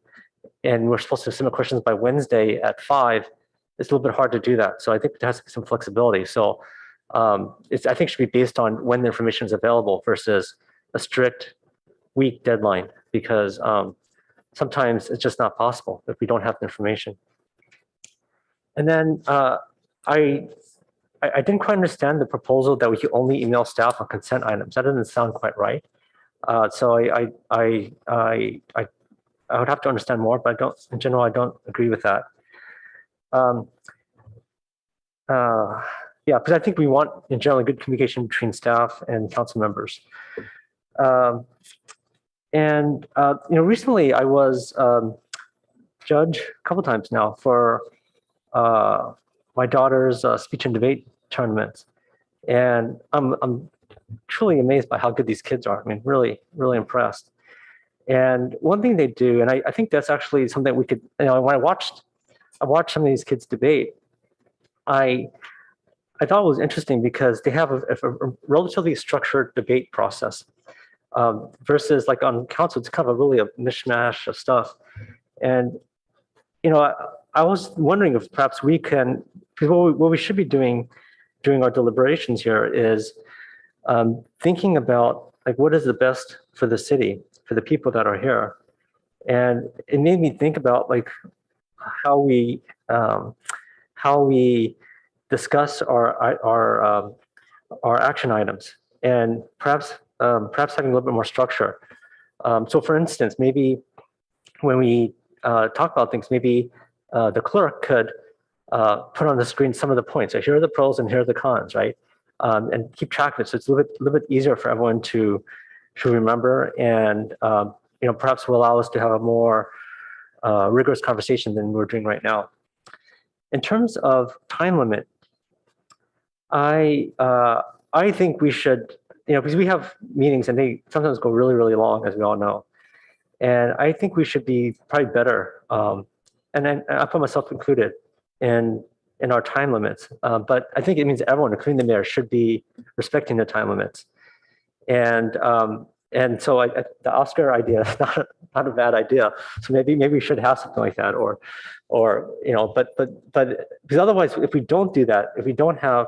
and we're supposed to submit questions by Wednesday at 5, it's a little bit hard to do that. So I think there has to be some flexibility. So I think it should be based on when the information is available versus a strict week deadline, because sometimes it's just not possible if we don't have the information. And then I didn't quite understand the proposal that we could only email staff on consent items. That doesn't sound quite right. So I would have to understand more, but in general, I don't agree with that. Yeah, because I think we want, in general, good communication between staff and council members. Recently I was judge a couple times now for my daughter's speech and debate tournaments, and I'm truly amazed by how good these kids are. I mean, really, really impressed. And one thing they do, and I think that's actually something we could, when I watched some of these kids debate, I thought it was interesting because they have a relatively structured debate process versus like on council, it's kind of really a mishmash of stuff. And, I was wondering if perhaps we can, because what we should be doing during our deliberations here is thinking about like what is the best for the city, for the people that are here. And it made me think about like how we discuss our action items, and perhaps having a little bit more structure. So for instance, maybe when we talk about things, maybe the clerk could put on the screen some of the points. So here are the pros and here are the cons, right? And keep track of it. So it's a little bit easier for everyone to remember, and perhaps will allow us to have a more rigorous conversation than we're doing right now. In terms of time limit, I think we should, because we have meetings and they sometimes go really, really long, as we all know. And I think we should be probably better, and then I put myself included in our time limits. But I think it means everyone, including the mayor, should be respecting the time limits. And so the Oscar idea is not a bad idea. So maybe we should have something like that, or but because otherwise, if we don't do that, if we don't have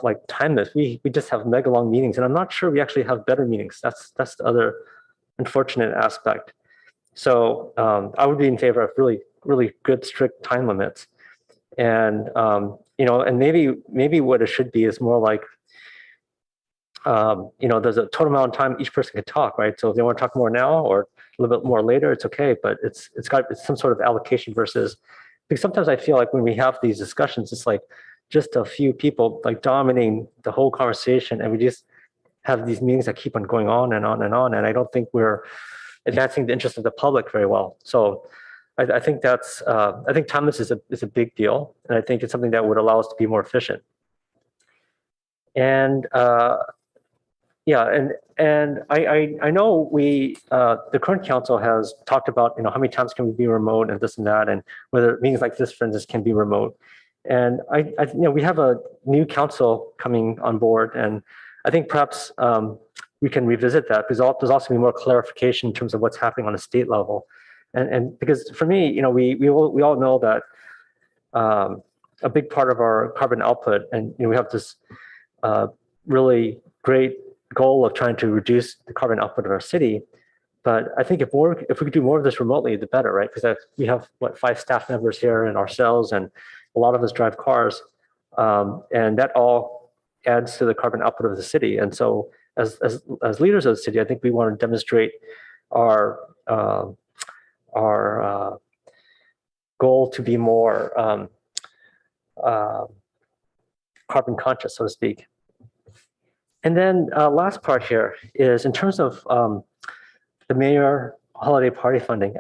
like time limits, we just have mega long meetings, and I'm not sure we actually have better meetings. That's the other unfortunate aspect. So I would be in favor of really, really good strict time limits, and and maybe what it should be is more like there's a total amount of time each person can talk, right? So if they want to talk more now or a little bit more later, it's okay, but it's some sort of allocation versus, because sometimes I feel like when we have these discussions, it's like just a few people like dominating the whole conversation, and we just have these meetings that keep on going on and on and on. And I don't think we're advancing the interest of the public very well. So I think I think timeliness is a big deal. And I think it's something that would allow us to be more efficient. And I know the current council has talked about, how many times can we be remote and this and that, and whether meetings like this, for instance, can be remote. And we have a new council coming on board, and I think perhaps we can revisit that, because there's also be more clarification in terms of what's happening on a state level. And because for me, we all know that a big part of our carbon output, and we have this really great goal of trying to reduce the carbon output of our city. But I think if we could do more of this remotely, the better, right? Because we have 5 staff members here and ourselves, and a lot of us drive cars, and that all adds to the carbon output of the city. And so, as leaders of the city, I think we want to demonstrate our goal to be more carbon conscious, so to speak. And then last part here is in terms of the mayor holiday party funding.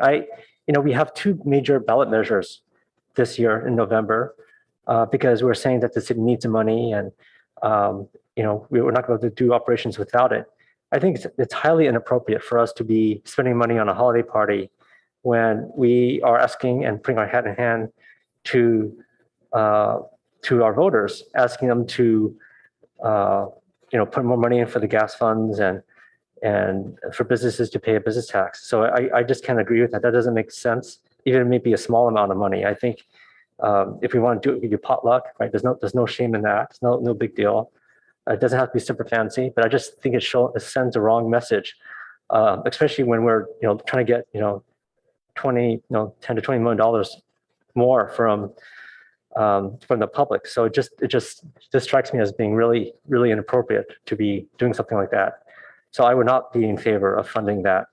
We have 2 major ballot measures this year in November because we're saying that the city needs the money, and we're not going to do operations without it. I think it's highly inappropriate for us to be spending money on a holiday party when we are asking and putting our hat in hand to our voters, asking them to put more money in for the gas funds and for businesses to pay a business tax. So I just can't agree with that. That doesn't make sense. Even maybe a small amount of money. I think if we want to do it, we do potluck, right? There's no shame in that. It's no big deal. It doesn't have to be super fancy, but I just think it sends the wrong message, especially when we're trying to get $10 to $20 million more from the public. So it just strikes me as being really, really inappropriate to be doing something like that. So I would not be in favor of funding that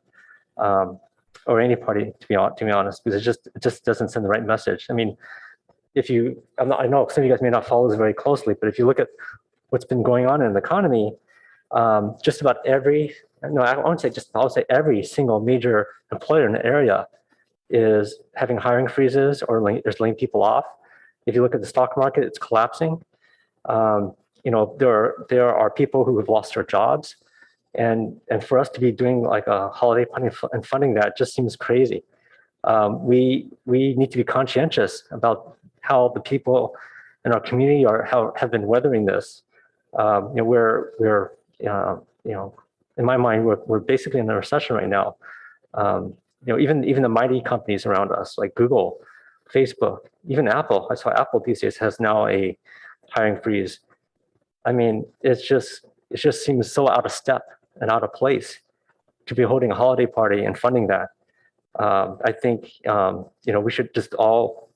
or any party, to be honest, because it just doesn't send the right message. I mean, I know some of you guys may not follow this very closely, but if you look at what's been going on in the economy, just about I won't say just, I'll say every single major employer in the area is having hiring freezes or there's laying people off. If you look at the stock market, it's collapsing. There are people who have lost their jobs, and for us to be doing like a holiday and funding that just seems crazy. We need to be conscientious about how the people in our community have been weathering this. We're in my mind, we're basically in a recession right now. Even the mighty companies around us like Google, Facebook, even Apple. I saw Apple these days has now a hiring freeze. I mean, it just seems so out of step and out of place to be holding a holiday party and funding that. I think we should just all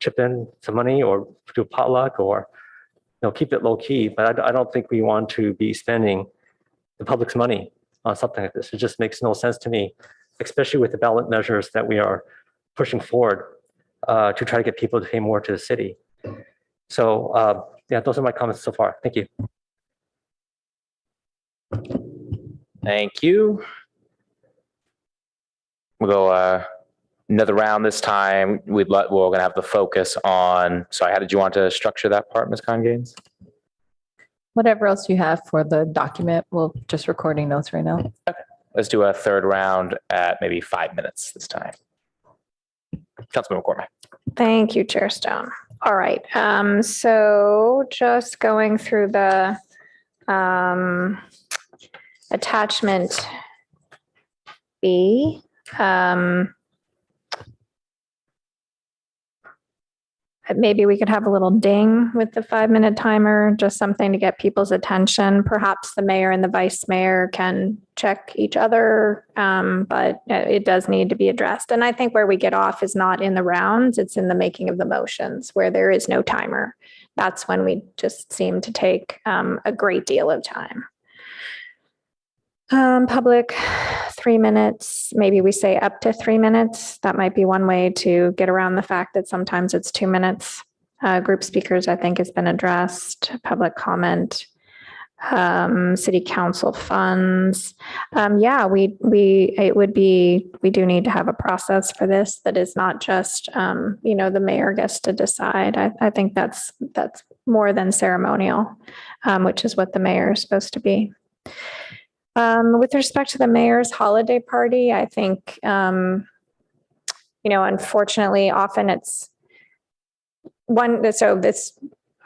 chip in some money or do a potluck or keep it low key. But I don't think we want to be spending the public's money on something like this. It just makes no sense to me, especially with the ballot measures that we are pushing forward to try to get people to pay more to the city. So those are my comments so far. Thank you. Thank you. We'll go another round this time. We're going to have the focus on, sorry, how did you want to structure that part, Ms. Congains? Whatever else you have for the document, we'll just recording notes right now. Okay, let's do a third round at maybe 5 minutes this time. Councilman McCormick. Thank you, Chair Stone. All right. So just going through the attachment B. Maybe we could have a little ding with the 5-minute timer, just something to get people's attention. Perhaps the mayor and the vice mayor can check each other, but it does need to be addressed. And I think where we get off is not in the rounds, it's in the making of the motions where there is no timer. That's when we just seem to take a great deal of time. Public 3 minutes, maybe we say up to 3 minutes. That might be one way to get around the fact that sometimes it's 2 minutes. Group speakers, I think, has been addressed. Public comment. city council funds. Yeah, we do need to have a process for this that is not just, the mayor gets to decide. I think that's more than ceremonial, which is what the mayor is supposed to be. With respect to the mayor's holiday party, I think, unfortunately, often it's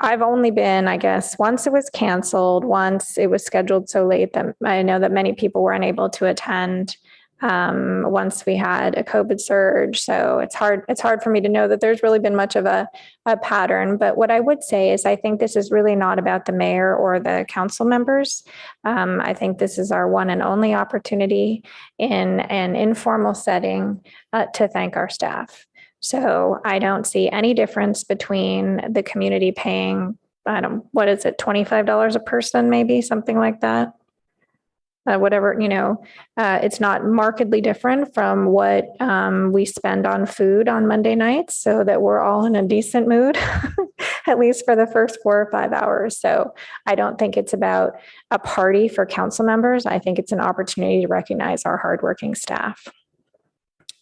I've only been, I guess, once it was canceled, once it was scheduled so late that I know that many people were unable to attend. Once we had a COVID surge. So it's hard for me to know that there's really been much of a pattern. But what I would say is I think this is really not about the mayor or the council members. I think this is our one and only opportunity in an informal setting to thank our staff. So I don't see any difference between the community paying, what is it, $25 a person, maybe something like that. Whatever, it's not markedly different from what we spend on food on Monday nights, so that we're all in a decent mood, at least for the first 4 or 5 hours. So I don't think it's about a party for council members. I think it's an opportunity to recognize our hardworking staff.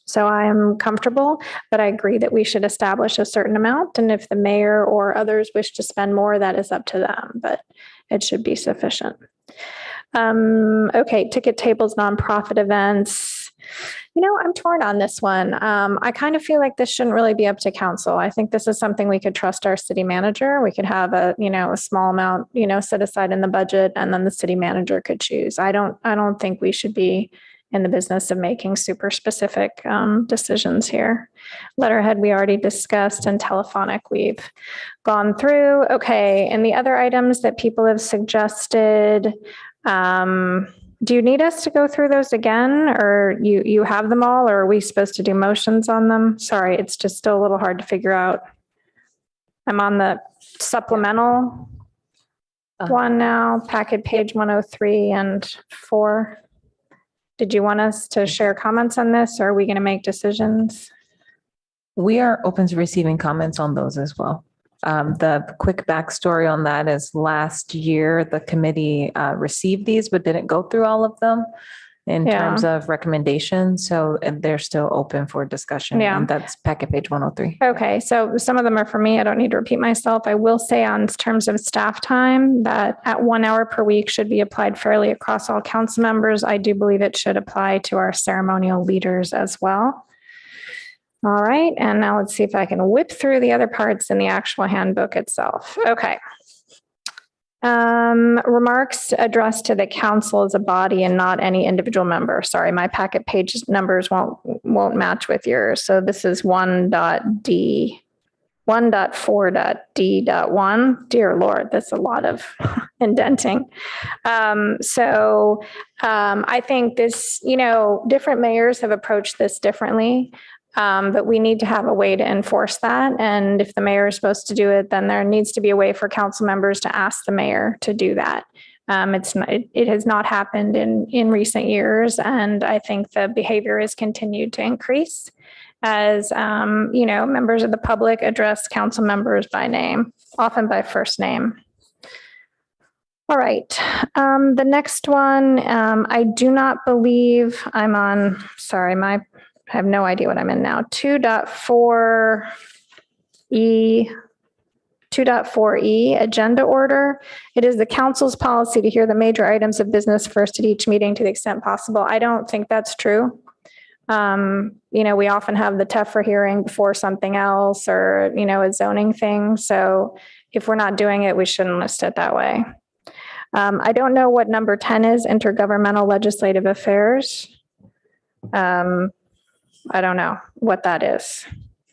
So I am comfortable, but I agree that we should establish a certain amount. And if the mayor or others wish to spend more, that is up to them, but it should be sufficient. Okay, ticket tables, nonprofit events. I'm torn on this one. I kind of feel like this shouldn't really be up to council. I think this is something we could trust our city manager. We could have a small amount, set aside in the budget, and then the city manager could choose. I don't think we should be in the business of making super specific decisions here. Letterhead we already discussed, and telephonic we've gone through. Okay, and the other items that people have suggested, do you need us to go through those again, or you have them all, or are we supposed to do motions on them? Sorry, it's just still a little hard to figure out. I'm on the supplemental one now, packet page 103 and 4. Did you want us to share comments on this, or are we going to make decisions? We are open to receiving comments on those as well. The quick backstory on that is last year, the committee received these, but didn't go through all of them in terms of recommendations. So they're still open for discussion. Yeah. And that's packet page 103. Okay. So some of them are for me. I don't need to repeat myself. I will say on terms of staff time that at 1 hour per week should be applied fairly across all council members. I do believe it should apply to our ceremonial leaders as well. All right. And now let's see if I can whip through the other parts in the actual handbook itself. Okay. Remarks addressed to the council as a body and not any individual member. Sorry, my packet page numbers won't match with yours. So this is 1.D, 1.4.D.1. Dear Lord, that's a lot of indenting. I think this, different mayors have approached this differently. But we need to have a way to enforce that. And if the mayor is supposed to do it, then there needs to be a way for council members to ask the mayor to do that. It has not happened in recent years. And I think the behavior has continued to increase as, members of the public address council members by name, often by first name. All right. The next one, I do not believe I'm on, sorry, I have no idea what I'm in now. 2.4E, agenda order. It is the council's policy to hear the major items of business first at each meeting to the extent possible. I don't think that's true. We often have the TEFRA hearing before something else or, a zoning thing. So if we're not doing it, we shouldn't list it that way. I don't know what number 10 is, intergovernmental legislative affairs. I don't know what that is.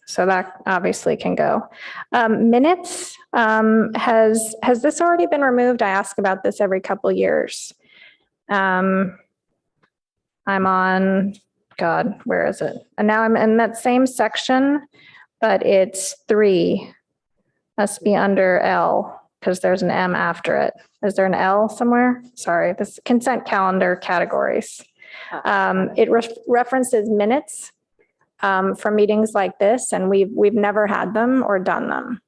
So that obviously can go. Minutes, has this already been removed? I ask about this every couple of years. I'm on, God, where is it? And now I'm in that same section, but it's 3. Must be under L because there's an M after it. Is there an L somewhere? Sorry, this consent calendar categories. It references minutes from meetings like this, and we've never had them or done them.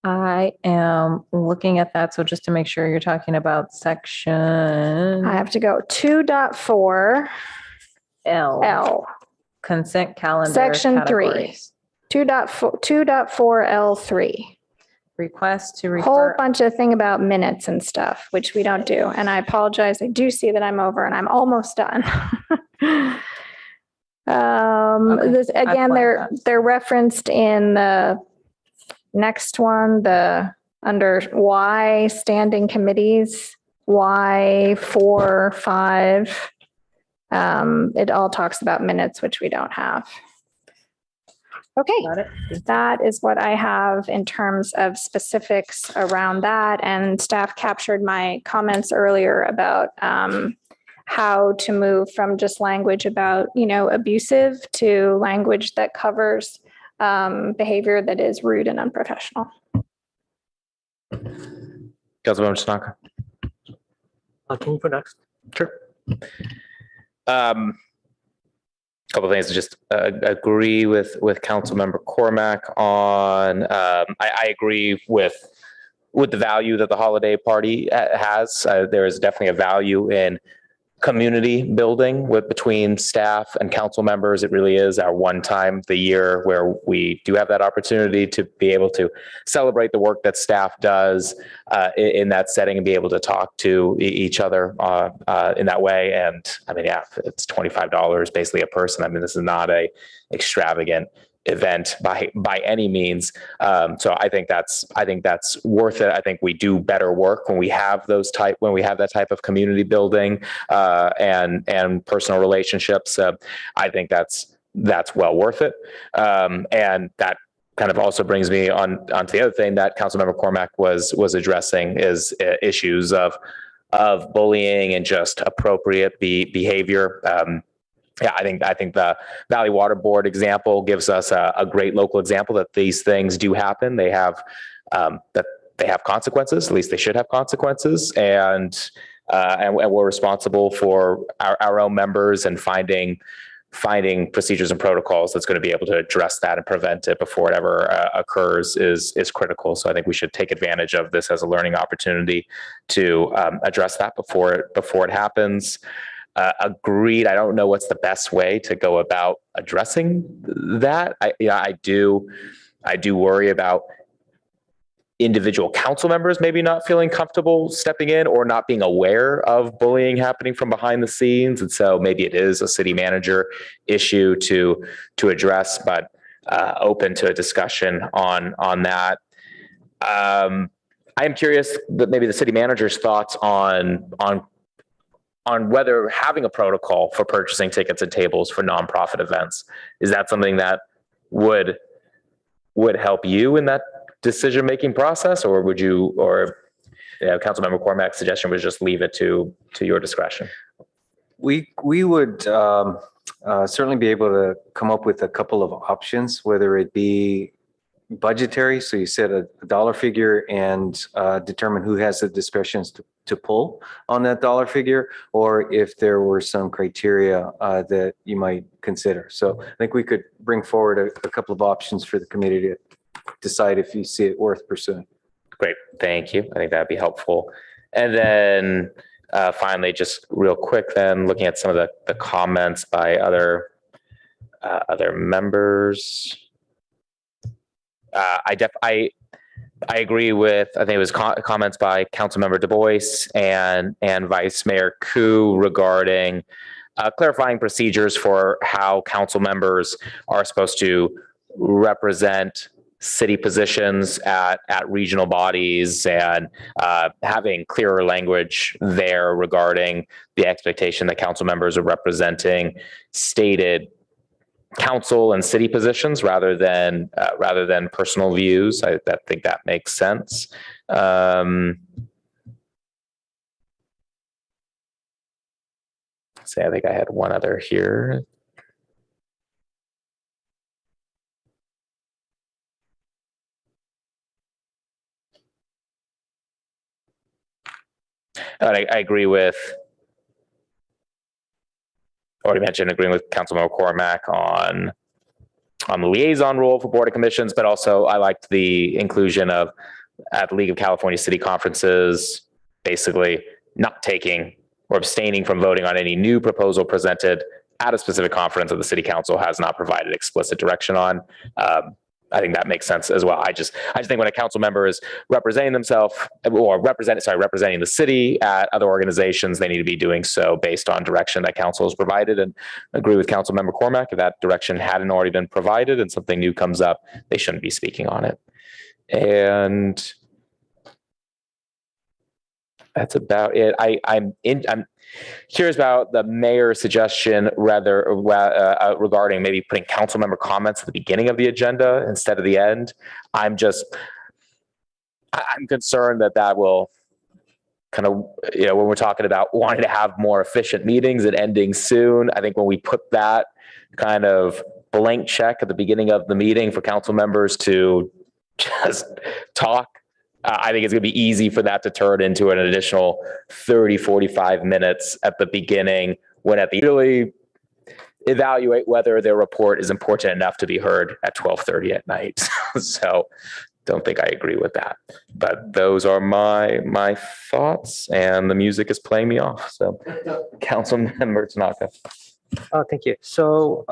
I am looking at that. So just to make sure you're talking about section I have to go 2.4 L, L, consent calendar. Section 3. categories. 2.4 L3. Request to Whole refer. bunch of thing about minutes and stuff, which we don't do. And I apologize. I do see that I'm over and I'm almost done. Okay, This, again, flagged that. they're referenced in the next one, the under Y standing committees, Y 4, 5. It all talks about minutes, which we don't have. Okay. Got it. That is what I have in terms of specifics around that. And staff captured my comments earlier about how to move from just language about, abusive to language that covers behavior that is rude and unprofessional. Councilmember Tanaka. Can you go next? Sure. Couple of things to just agree with Councilmember Cormack on. I agree with the value that the holiday party has. There is definitely a value in community building between staff and council members. It really is our one time the year where we do have that opportunity to be able to celebrate the work that staff does in that setting and be able to talk to each other in that way. And I mean, yeah, it's $25 basically a person. I mean, this is not a extravagant event by any means. So I think that's worth it. I think we do better work when we have that type of community building and personal relationships. I think that's well worth it. And that kind of also brings me onto the other thing that Councilmember Cormack was addressing is issues of bullying and just appropriate behavior. Yeah, I think the Valley Water Board example gives us a great local example that these things do happen. They have consequences. At least they should have consequences, and we're responsible for our own members and finding procedures and protocols that's going to be able to address that and prevent it before it ever occurs is critical. So I think we should take advantage of this as a learning opportunity to address that before it happens. Agreed. I don't know what's the best way to go about addressing that. I do worry about individual council members maybe not feeling comfortable stepping in or not being aware of bullying happening from behind the scenes. And so maybe it is a city manager issue to address, but open to a discussion on that. I am curious that maybe the city manager's thoughts on whether having a protocol for purchasing tickets and tables for nonprofit events, is that something that would help you in that decision-making process, or would you, Councilmember Cormack's suggestion was just leave it to your discretion? We would certainly be able to come up with a couple of options, whether it be budgetary, so you set a dollar figure and determine who has the discretion to pull on that dollar figure, or if there were some criteria that you might consider. So I think we could bring forward a couple of options for the committee to decide if you see it worth pursuing. Great, thank you. I think that'd be helpful. And then finally, just real quick, then looking at some of the comments by other members. I agree with, I think it was comments by Councilmember Du Bois and Vice Mayor Koo regarding clarifying procedures for how council members are supposed to represent city positions at regional bodies, and having clearer language there regarding the expectation that council members are representing stated council and city positions rather than personal views. I think that makes sense. Say, I think I had one other here. And I agree with, already mentioned, agreeing with Councilmember Cormack on on the liaison role for Board of Commissions, but also I liked the inclusion of at the League of California City Conferences, basically not taking or abstaining from voting on any new proposal presented at a specific conference that the city council has not provided explicit direction on. I think that makes sense as well. I just think when a council member is representing themselves or representing the city at other organizations, they need to be doing so based on direction that council has provided. And agree with Council Member Cormack, if that direction hadn't already been provided and something new comes up, they shouldn't be speaking on it. And that's about it. I'm curious about the mayor's suggestion regarding maybe putting council member comments at the beginning of the agenda instead of the end. I'm concerned that will kind of, when we're talking about wanting to have more efficient meetings and ending soon, I think when we put that kind of blank check at the beginning of the meeting for council members to just talk, I think it's going to be easy for that to turn into an additional 30, 45 minutes at the beginning when at the really evaluate whether their report is important enough to be heard at 12:30 at night. So don't think I agree with that, but those are my thoughts, and the music is playing me off. So Councilmember Tanaka. Thank you. So,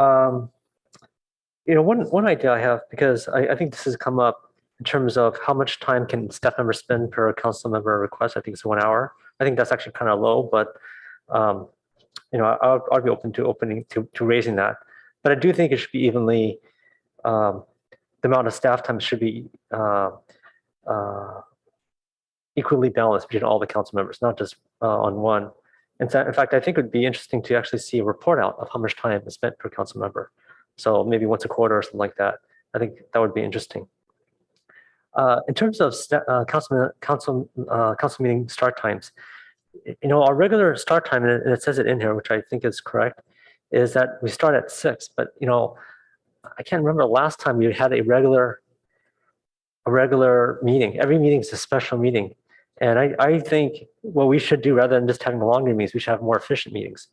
one idea I have, because I think this has come up in terms of how much time can staff members spend per council member request. I think it's 1 hour. I think that's actually kind of low, but I'll be open to raising that. But I do think it should be evenly, the amount of staff time should be equally balanced between all the council members, not just on one. And so, in fact, I think it would be interesting to actually see a report out of how much time is spent per council member. So maybe once a quarter or something like that. I think that would be interesting. In terms of council meeting start times, our regular start time, and it says it in here, which I think is correct, is that we start at 6. But I can't remember the last time we had a regular meeting. Every meeting is a special meeting, and I think what we should do, rather than just having longer meetings, we should have more efficient meetings.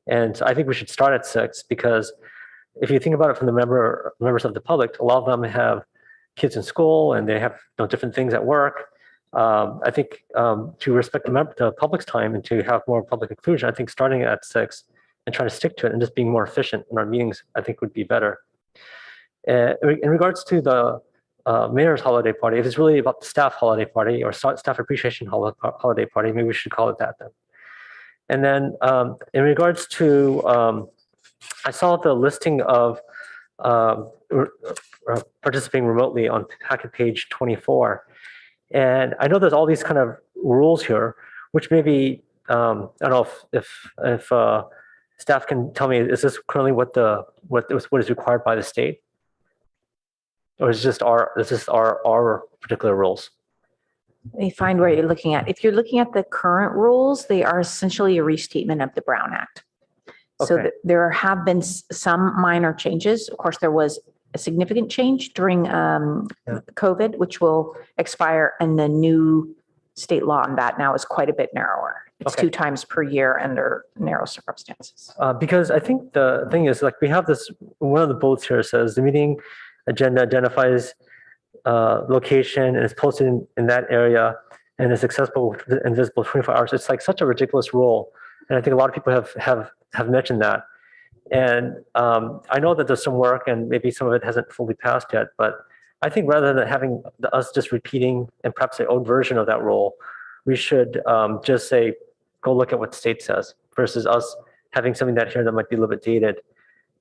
And so I think we should start at 6, because if you think about it from the members of the public, a lot of them have kids in school and they have different things at work. I think to respect the public's time and to have more public inclusion, I think starting at 6 and trying to stick to it and just being more efficient in our meetings, I think would be better. In regards to the mayor's holiday party, if it's really about the staff holiday party or staff appreciation holiday party, maybe we should call it that then. And then in regards to, I saw the listing of participating remotely on packet page 24. And I know there's all these kind of rules here, which maybe, I don't know if staff can tell me, is this currently what is required by the state? Or is this our particular rules? Let me find where you're looking at. If you're looking at the current rules, they are essentially a restatement of the Brown Act. So Okay. there have been some minor changes. Of course, there was a significant change during COVID, which will expire, and the new state law on that now is quite a bit narrower. It's Okay. 2 times per year under narrow circumstances. Because I think the thing is, like, we have this, one of the bullets here says the meeting agenda identifies location and is posted in that area and is accessible and visible 24 hours. It's like such a ridiculous rule. And I think a lot of people have mentioned that. And I know that there's some work and maybe some of it hasn't fully passed yet, but I think rather than having us just repeating and perhaps an old version of that rule, we should just say, go look at what the state says versus us having something that here that might be a little bit dated,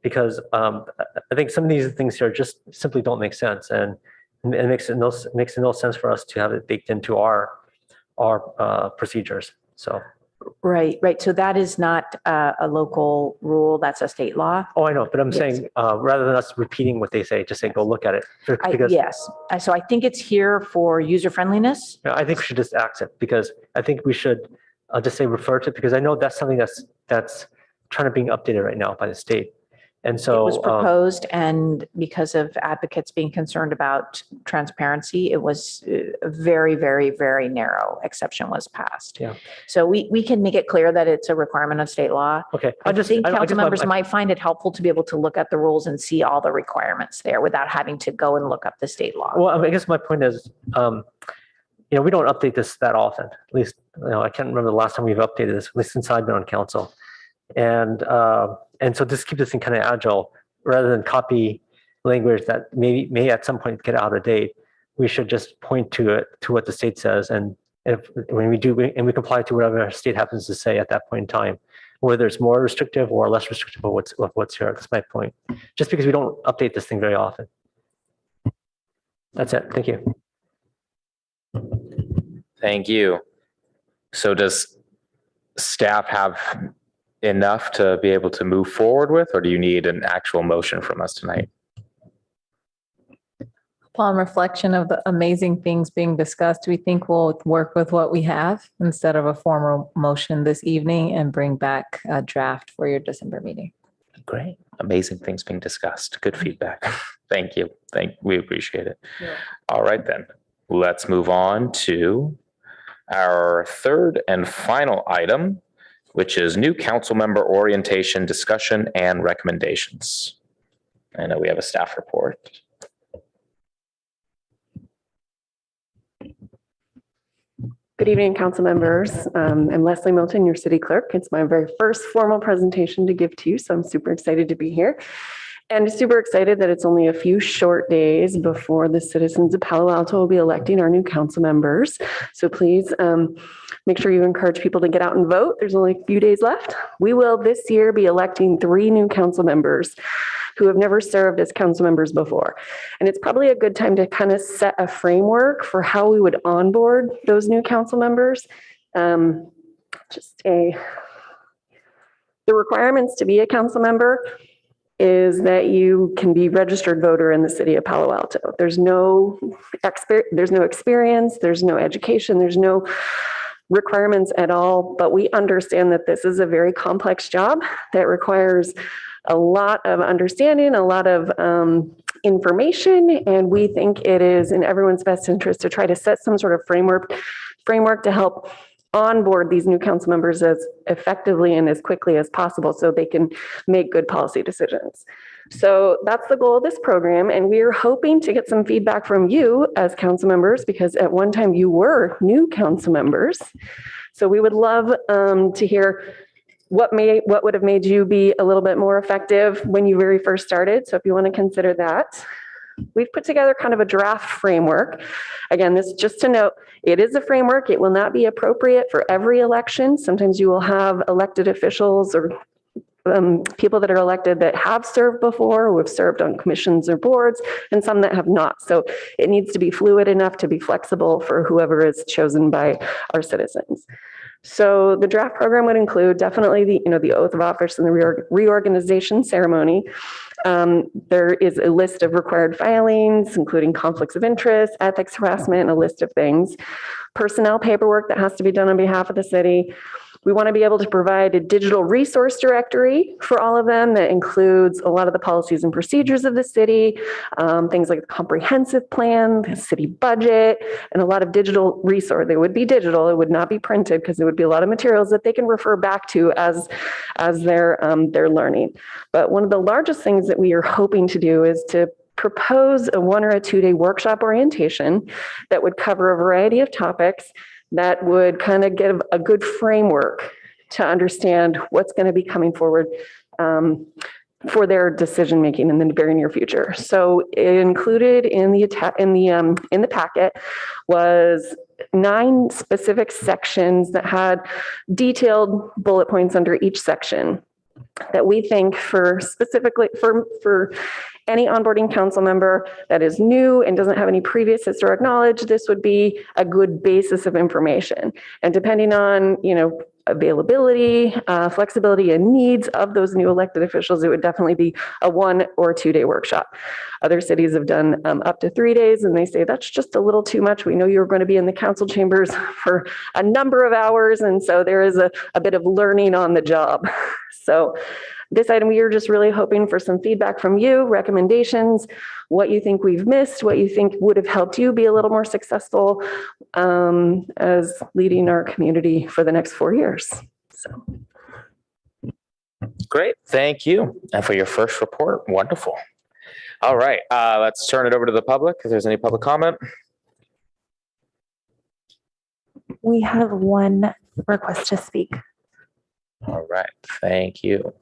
because I think some of these things here just simply don't make sense, and it makes no sense for us to have it baked into our procedures. So. Right. So that is not a local rule. That's a state law. Oh, I know, but I'm Yes. saying rather than us repeating what they say, just say, go look at it. Because Yes. So I think it's here for user friendliness. I think we should just accent, because I think we should just say refer to, because I know that's something that's trying to being updated right now by the state. And It so was proposed, and because of advocates being concerned about transparency, it was a very, very, very narrow exception was passed. Yeah. So we can make it clear that it's a requirement of state law. okay, I think I council guess members my- might find it helpful to be able to look at the rules and see all the requirements there without having to go and look up the state law. Well, I mean, I guess my point is, we don't update this that often. At least, I can't remember the last time we've updated this, at least since I've been on council. And so just keep this thing kind of agile rather than copy language that may at some point get out of date. We should just point to it, to what the state says. And when we do, and we comply to whatever our state happens to say at that point in time, whether it's more restrictive or less restrictive of what's here. That's my point. Just because we don't update this thing very often. That's it. Thank you. Thank you. So does staff have enough to be able to move forward with, or do you need an actual motion from us tonight? Upon reflection of the amazing things being discussed, we think we'll work with what we have instead of a formal motion this evening and bring back a draft for your December meeting. Great. Amazing things being discussed. Good feedback. Thank you. We appreciate it. Yeah. All right, then. Let's move on to our third and final item, which is new council member orientation, discussion, and recommendations. I know we have a staff report. Good evening, council members. I'm Leslie Milton, your city clerk. It's my very first formal presentation to give to you, so I'm super excited to be here. And super excited that it's only a few short days before the citizens of Palo Alto will be electing our new council members. So please make sure you encourage people to get out and vote. There's only a few days left. We will this year be electing 3 new council members who have never served as council members before. And it's probably a good time to kind of set a framework for how we would onboard those new council members. The requirements to be a council member is that you can be registered voter in the city of Palo Alto. There's no experience, there's no education, there's no requirements at all, but we understand that this is a very complex job that requires a lot of understanding, a lot of information, and we think it is in everyone's best interest to try to set some sort of framework to help onboard these new council members as effectively and as quickly as possible so they can make good policy decisions. So that's the goal of this program, and we are hoping to get some feedback from you as council members, because at one time you were new council members. So we would love to hear what would have made you be a little bit more effective when you very first started. So if you want to consider that. We've put together kind of a draft framework. Again, this is just to note, it is a framework. It will not be appropriate for every election. Sometimes you will have elected officials or people that are elected that have served before, who have served on commissions or boards, and some that have not. So it needs to be fluid enough to be flexible for whoever is chosen by our citizens. So the draft program would include definitely the oath of office and the reorganization ceremony. There is a list of required filings, including conflicts of interest, ethics, harassment, and a list of things. Personnel paperwork that has to be done on behalf of the city. We want to be able to provide a digital resource directory for all of them that includes a lot of the policies and procedures of the city, things like the comprehensive plan, the city budget, and a lot of digital resource. They would be digital, it would not be printed, because there would be a lot of materials that they can refer back to as they're learning. But one of the largest things that we are hoping to do is to propose a 1 or a 2-day workshop orientation that would cover a variety of topics that would kind of give a good framework to understand what's going to be coming forward for their decision making in the very near future. So included in the packet was 9 specific sections that had detailed bullet points under each section that we think for any onboarding council member that is new and doesn't have any previous historic knowledge, this would be a good basis of information. And depending on, availability, flexibility, and needs of those new elected officials, it would definitely be a 1 or 2-day workshop. Other cities have done up to 3 days, and they say that's just a little too much. We know you're going to be in the council chambers for a number of hours, and so there is a bit of learning on the job. So this item, we are just really hoping for some feedback from you, recommendations, what you think we've missed, what you think would have helped you be a little more successful as leading our community for the next 4 years. So. Great, thank you. And for your first report, wonderful. All right, let's turn it over to the public. If there's any public comment. We have one request to speak. All right, thank you.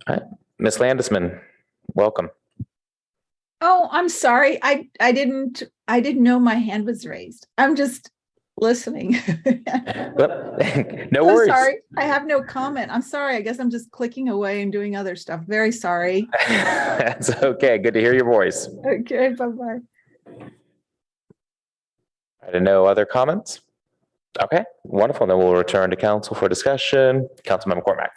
All right, Ms. Landesman, welcome. Oh, I'm sorry. I didn't know my hand was raised. I'm just listening. No worries. Sorry. I have no comment. I'm sorry. I guess I'm just clicking away and doing other stuff. Very sorry. That's okay. Good to hear your voice. Okay, bye-bye. I don't know other comments. Okay, wonderful. Then we'll return to council for discussion. Councilmember Cormack.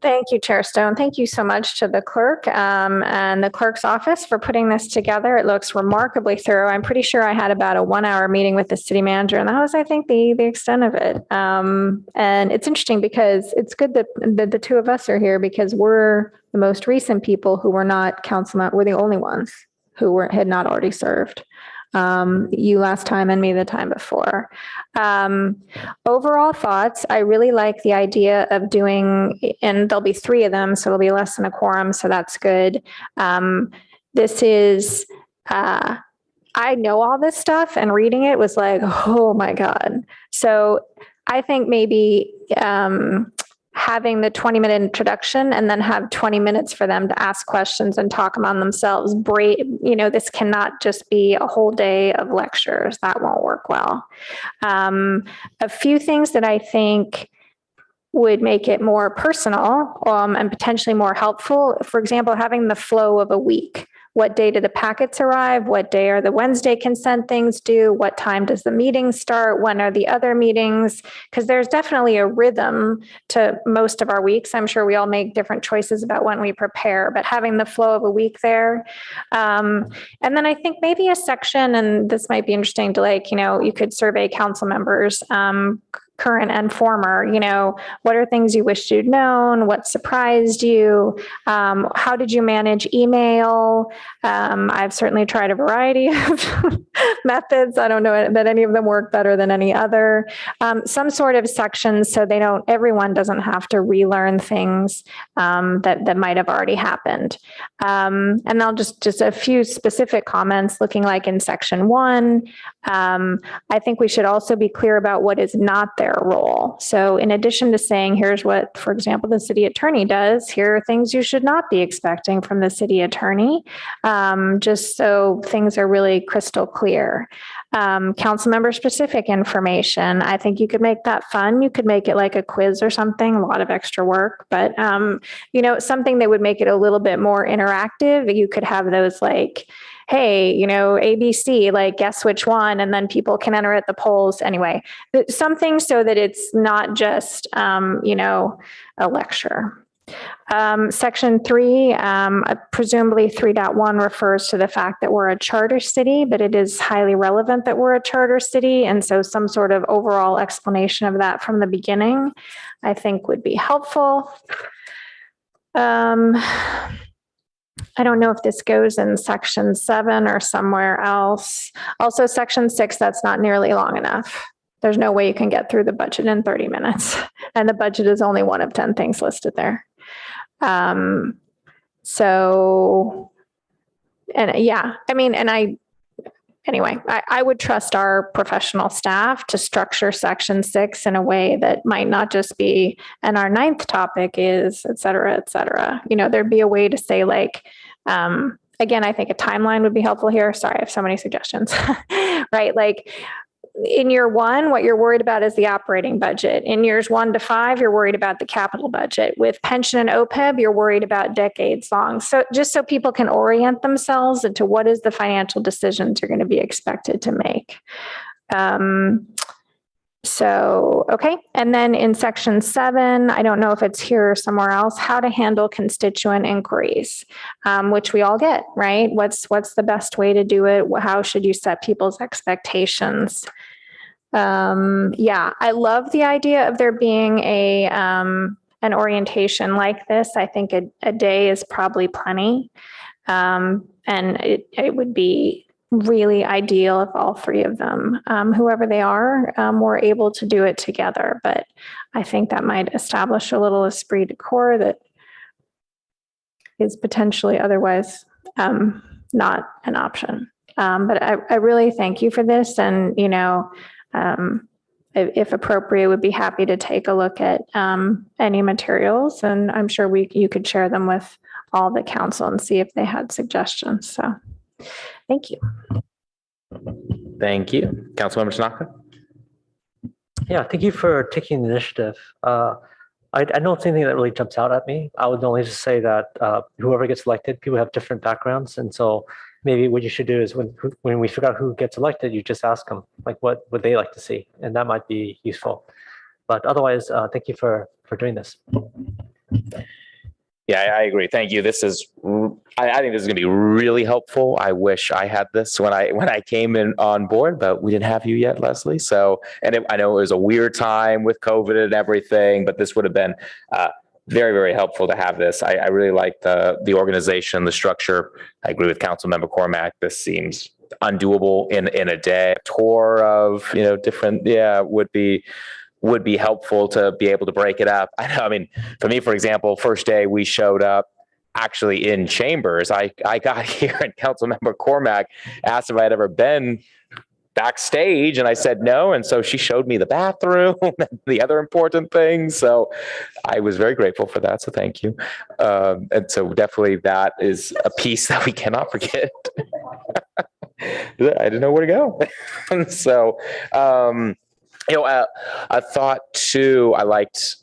Thank you, Chair Stone. Thank you so much to the clerk and the clerk's office for putting this together. It looks remarkably thorough. I'm pretty sure I had about a 1-hour meeting with the city manager, and that was, I think, the extent of it. And it's interesting because it's good that the two of us are here because we're the most recent people who were not councilmen. We're the only ones who had not already served. You last time and me the time before. Overall thoughts, I really like the idea of doing, and there'll be 3 of them, so it'll be less than a quorum, so that's good. This is, I know all this stuff and reading it was like, oh my God. So I think maybe having the 20-minute introduction and then have 20 minutes for them to ask questions and talk among themselves. This cannot just be a whole day of lectures. That won't work well. A few things that I think would make it more personal and potentially more helpful. For example, having the flow of a week. What day do the packets arrive? What day are the Wednesday consent things due? What time does the meeting start? When are the other meetings? Because there's definitely a rhythm to most of our weeks. I'm sure we all make different choices about when we prepare, but having the flow of a week there. And then I think maybe a section, and this might be interesting to you could survey council members, current and former, what are things you wished you'd known? What surprised you? How did you manage email? I've certainly tried a variety of methods. I don't know that any of them work better than any other. Some sort of sections so everyone doesn't have to relearn things that might have already happened. And I'll just a few specific comments looking like in section 1. I think we should also be clear about what is not their role. So in addition to saying, here's what, for example, the city attorney does, here are things you should not be expecting from the city attorney, just so things are really crystal clear. Council member specific information. I think you could make that fun. You could make it like a quiz or something, a lot of extra work, but something that would make it a little bit more interactive. You could have those like, hey, ABC, guess which one, and then people can enter at the polls. Anyway, something so that it's not just, a lecture. Section 3, presumably 3.1 refers to the fact that we're a charter city, but it is highly relevant that we're a charter city. And so some sort of overall explanation of that from the beginning, I think would be helpful. I don't know if this goes in section 7 or somewhere else. Also section 6, that's not nearly long enough. There's no way you can get through the budget in 30 minutes. And the budget is only one of 10 things listed there. I would trust our professional staff to structure section 6 in a way that might not just be, and our 9th topic is, et cetera, et cetera. There'd be a way to say again, I think a timeline would be helpful here. Sorry, I have so many suggestions, right? In year 1, what you're worried about is the operating budget. In years 1 to 5, you're worried about the capital budget. With pension and OPEB, you're worried about decades long. So just so people can orient themselves into what is the financial decisions you're going to be expected to make. So, okay. And then in section 7, I don't know if it's here or somewhere else, how to handle constituent inquiries, which we all get, right? What's the best way to do it? How should you set people's expectations? Yeah, I love the idea of there being an orientation like this. I think a day is probably plenty. And it would be really ideal if all 3 of them, whoever they are, were able to do it together. But I think that might establish a little esprit de corps that is potentially otherwise not an option. But I really thank you for this. And, you know, if appropriate, would be happy to take a look at any materials. And I'm sure you could share them with all the council and see if they had suggestions. So thank you. Thank you. Councilmember Tanaka? Yeah, thank you for taking the initiative. I don't see anything that really jumps out at me. I would only just say that whoever gets elected, people have different backgrounds. And so maybe what you should do is when we figure out who gets elected, you just ask them, like, what would they like to see? And that might be useful. But otherwise, thank you for doing this. Yeah, I agree. Thank you. This is, I think this is going to be really helpful. I wish I had this when I came in on board, but we didn't have you yet, Leslie. So, I know it was a weird time with COVID and everything, but this would have been very, very helpful to have this. I really like the organization, the structure. I agree with Councilmember Cormack. This seems undoable in a day. Tour of, different, would be helpful to be able to break it up. I mean, for me, for example, first day we showed up actually in chambers. I got here and Councilmember Cormack asked if I'd ever been backstage and I said no. And so she showed me the bathroom and the other important things. So I was very grateful for that. So thank you. And so definitely that is a piece that we cannot forget. I didn't know where to go. And so, I thought too, I liked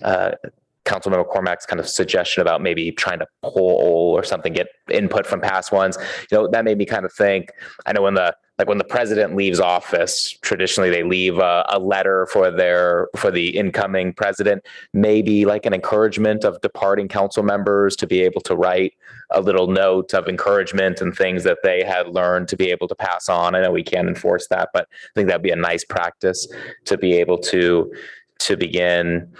Councilmember Cormack's kind of suggestion about maybe trying to poll or something, get input from past ones. That made me kind of think, I know when the president leaves office, traditionally they leave a letter for the incoming president, maybe like an encouragement of departing council members to be able to write a little note of encouragement and things that they had learned to be able to pass on. I know we can't enforce that, but I think that'd be a nice practice to be able to begin.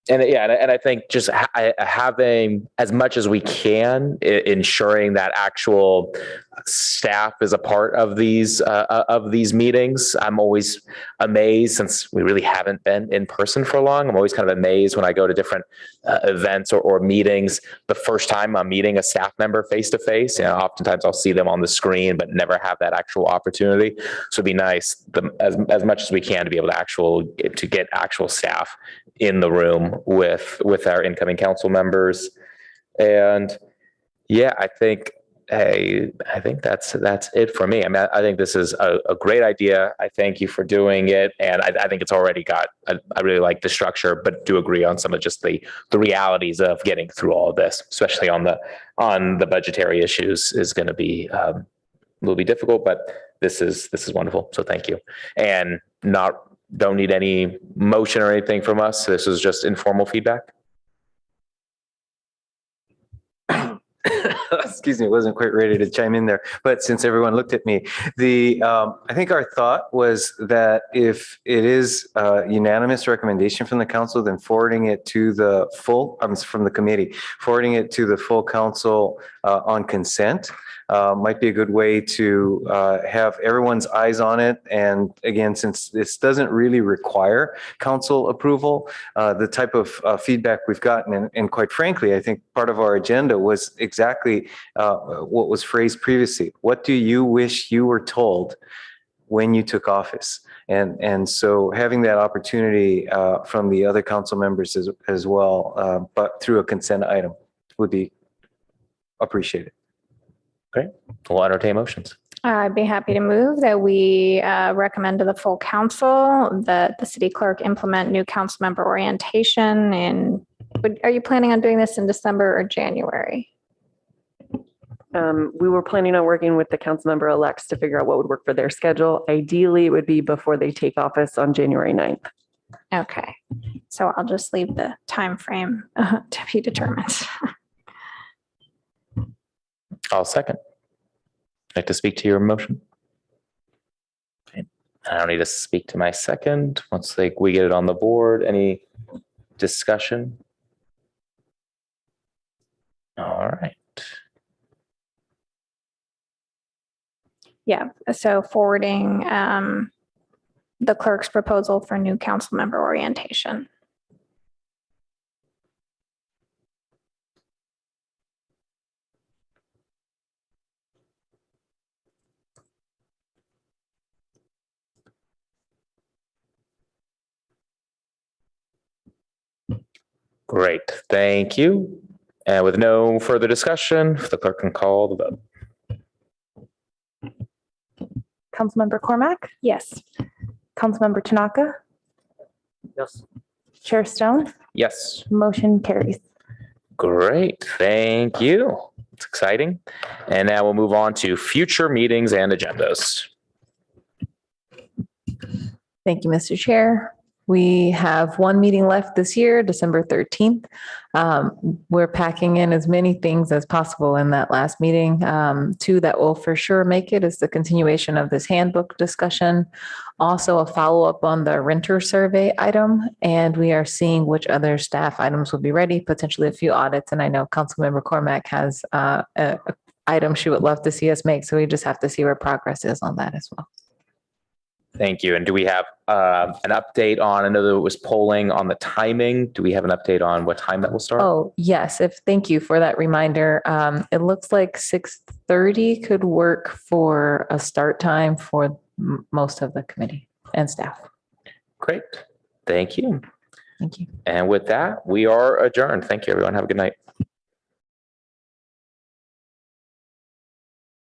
And I think just having as much as we can, ensuring that actual staff is a part of these meetings. I'm always amazed, since we really haven't been in person for long. I'm always kind of amazed when I go to different events or meetings. The first time I'm meeting a staff member face to face, oftentimes I'll see them on the screen, but never have that actual opportunity. So it'd be nice as much as we can to be able to get actual staff in the room with our incoming council members. And yeah, I think that's it for me. I mean, I think this is a great idea. I thank you for doing it. And I think it's already got, I really like the structure, but do agree on some of just the realities of getting through all of this, especially on the budgetary issues, is going to be will be difficult, but this is wonderful. So thank you. And don't need any motion or anything from us. This is just informal feedback. Excuse me, wasn't quite ready to chime in there, but since everyone looked at me, I think our thought was that if it is a unanimous recommendation from the council, then forwarding it to the from the committee, forwarding it to the full council on consent might be a good way to have everyone's eyes on it. And again, since this doesn't really require council approval, the type of feedback we've gotten, and quite frankly, I think part of our agenda was exactly what was phrased previously. What do you wish you were told when you took office? And so having that opportunity from the other council members as well, but through a consent item, would be appreciated. Great. We'll entertain motions. I'd be happy to move that we recommend to the full council that the city clerk implement new council member orientation. Are you planning on doing this in December or January? We were planning on working with the council member elects to figure out what would work for their schedule. Ideally, it would be before they take office on January 9th. Okay, so I'll just leave the time frame to be determined. I'll second. Like to speak to your motion? Okay. I don't need to speak to my second. Once we get it on the board, any discussion? All right. Yeah, so forwarding the clerk's proposal for new council member orientation. Great, thank you. And with no further discussion, the clerk can call the vote. Councilmember Cormac, Yes. Councilmember Tanaka, Yes. Chair Stone, Yes. motion carries. Great, thank you. It's exciting. And now we'll move on to future meetings and agendas. Thank you, Mr. Chair. We have one meeting left this year, December 13th. We're packing in as many things as possible in that last meeting. Two that will for sure make it is the continuation of this handbook discussion, also a follow-up on the renter survey item, and we are seeing which other staff items will be ready, potentially a few audits. And I know Councilmember Cormac has a item she would love to see us make, so we just have to see where progress is on that as well. Thank you. And do we have an update on, I know there was polling on the timing. Do we have an update on what time that will start? Oh, yes. Thank you for that reminder. It looks like 6:30 could work for a start time for most of the committee and staff. Great. Thank you. Thank you. And with that, we are adjourned. Thank you, everyone. Have a good night.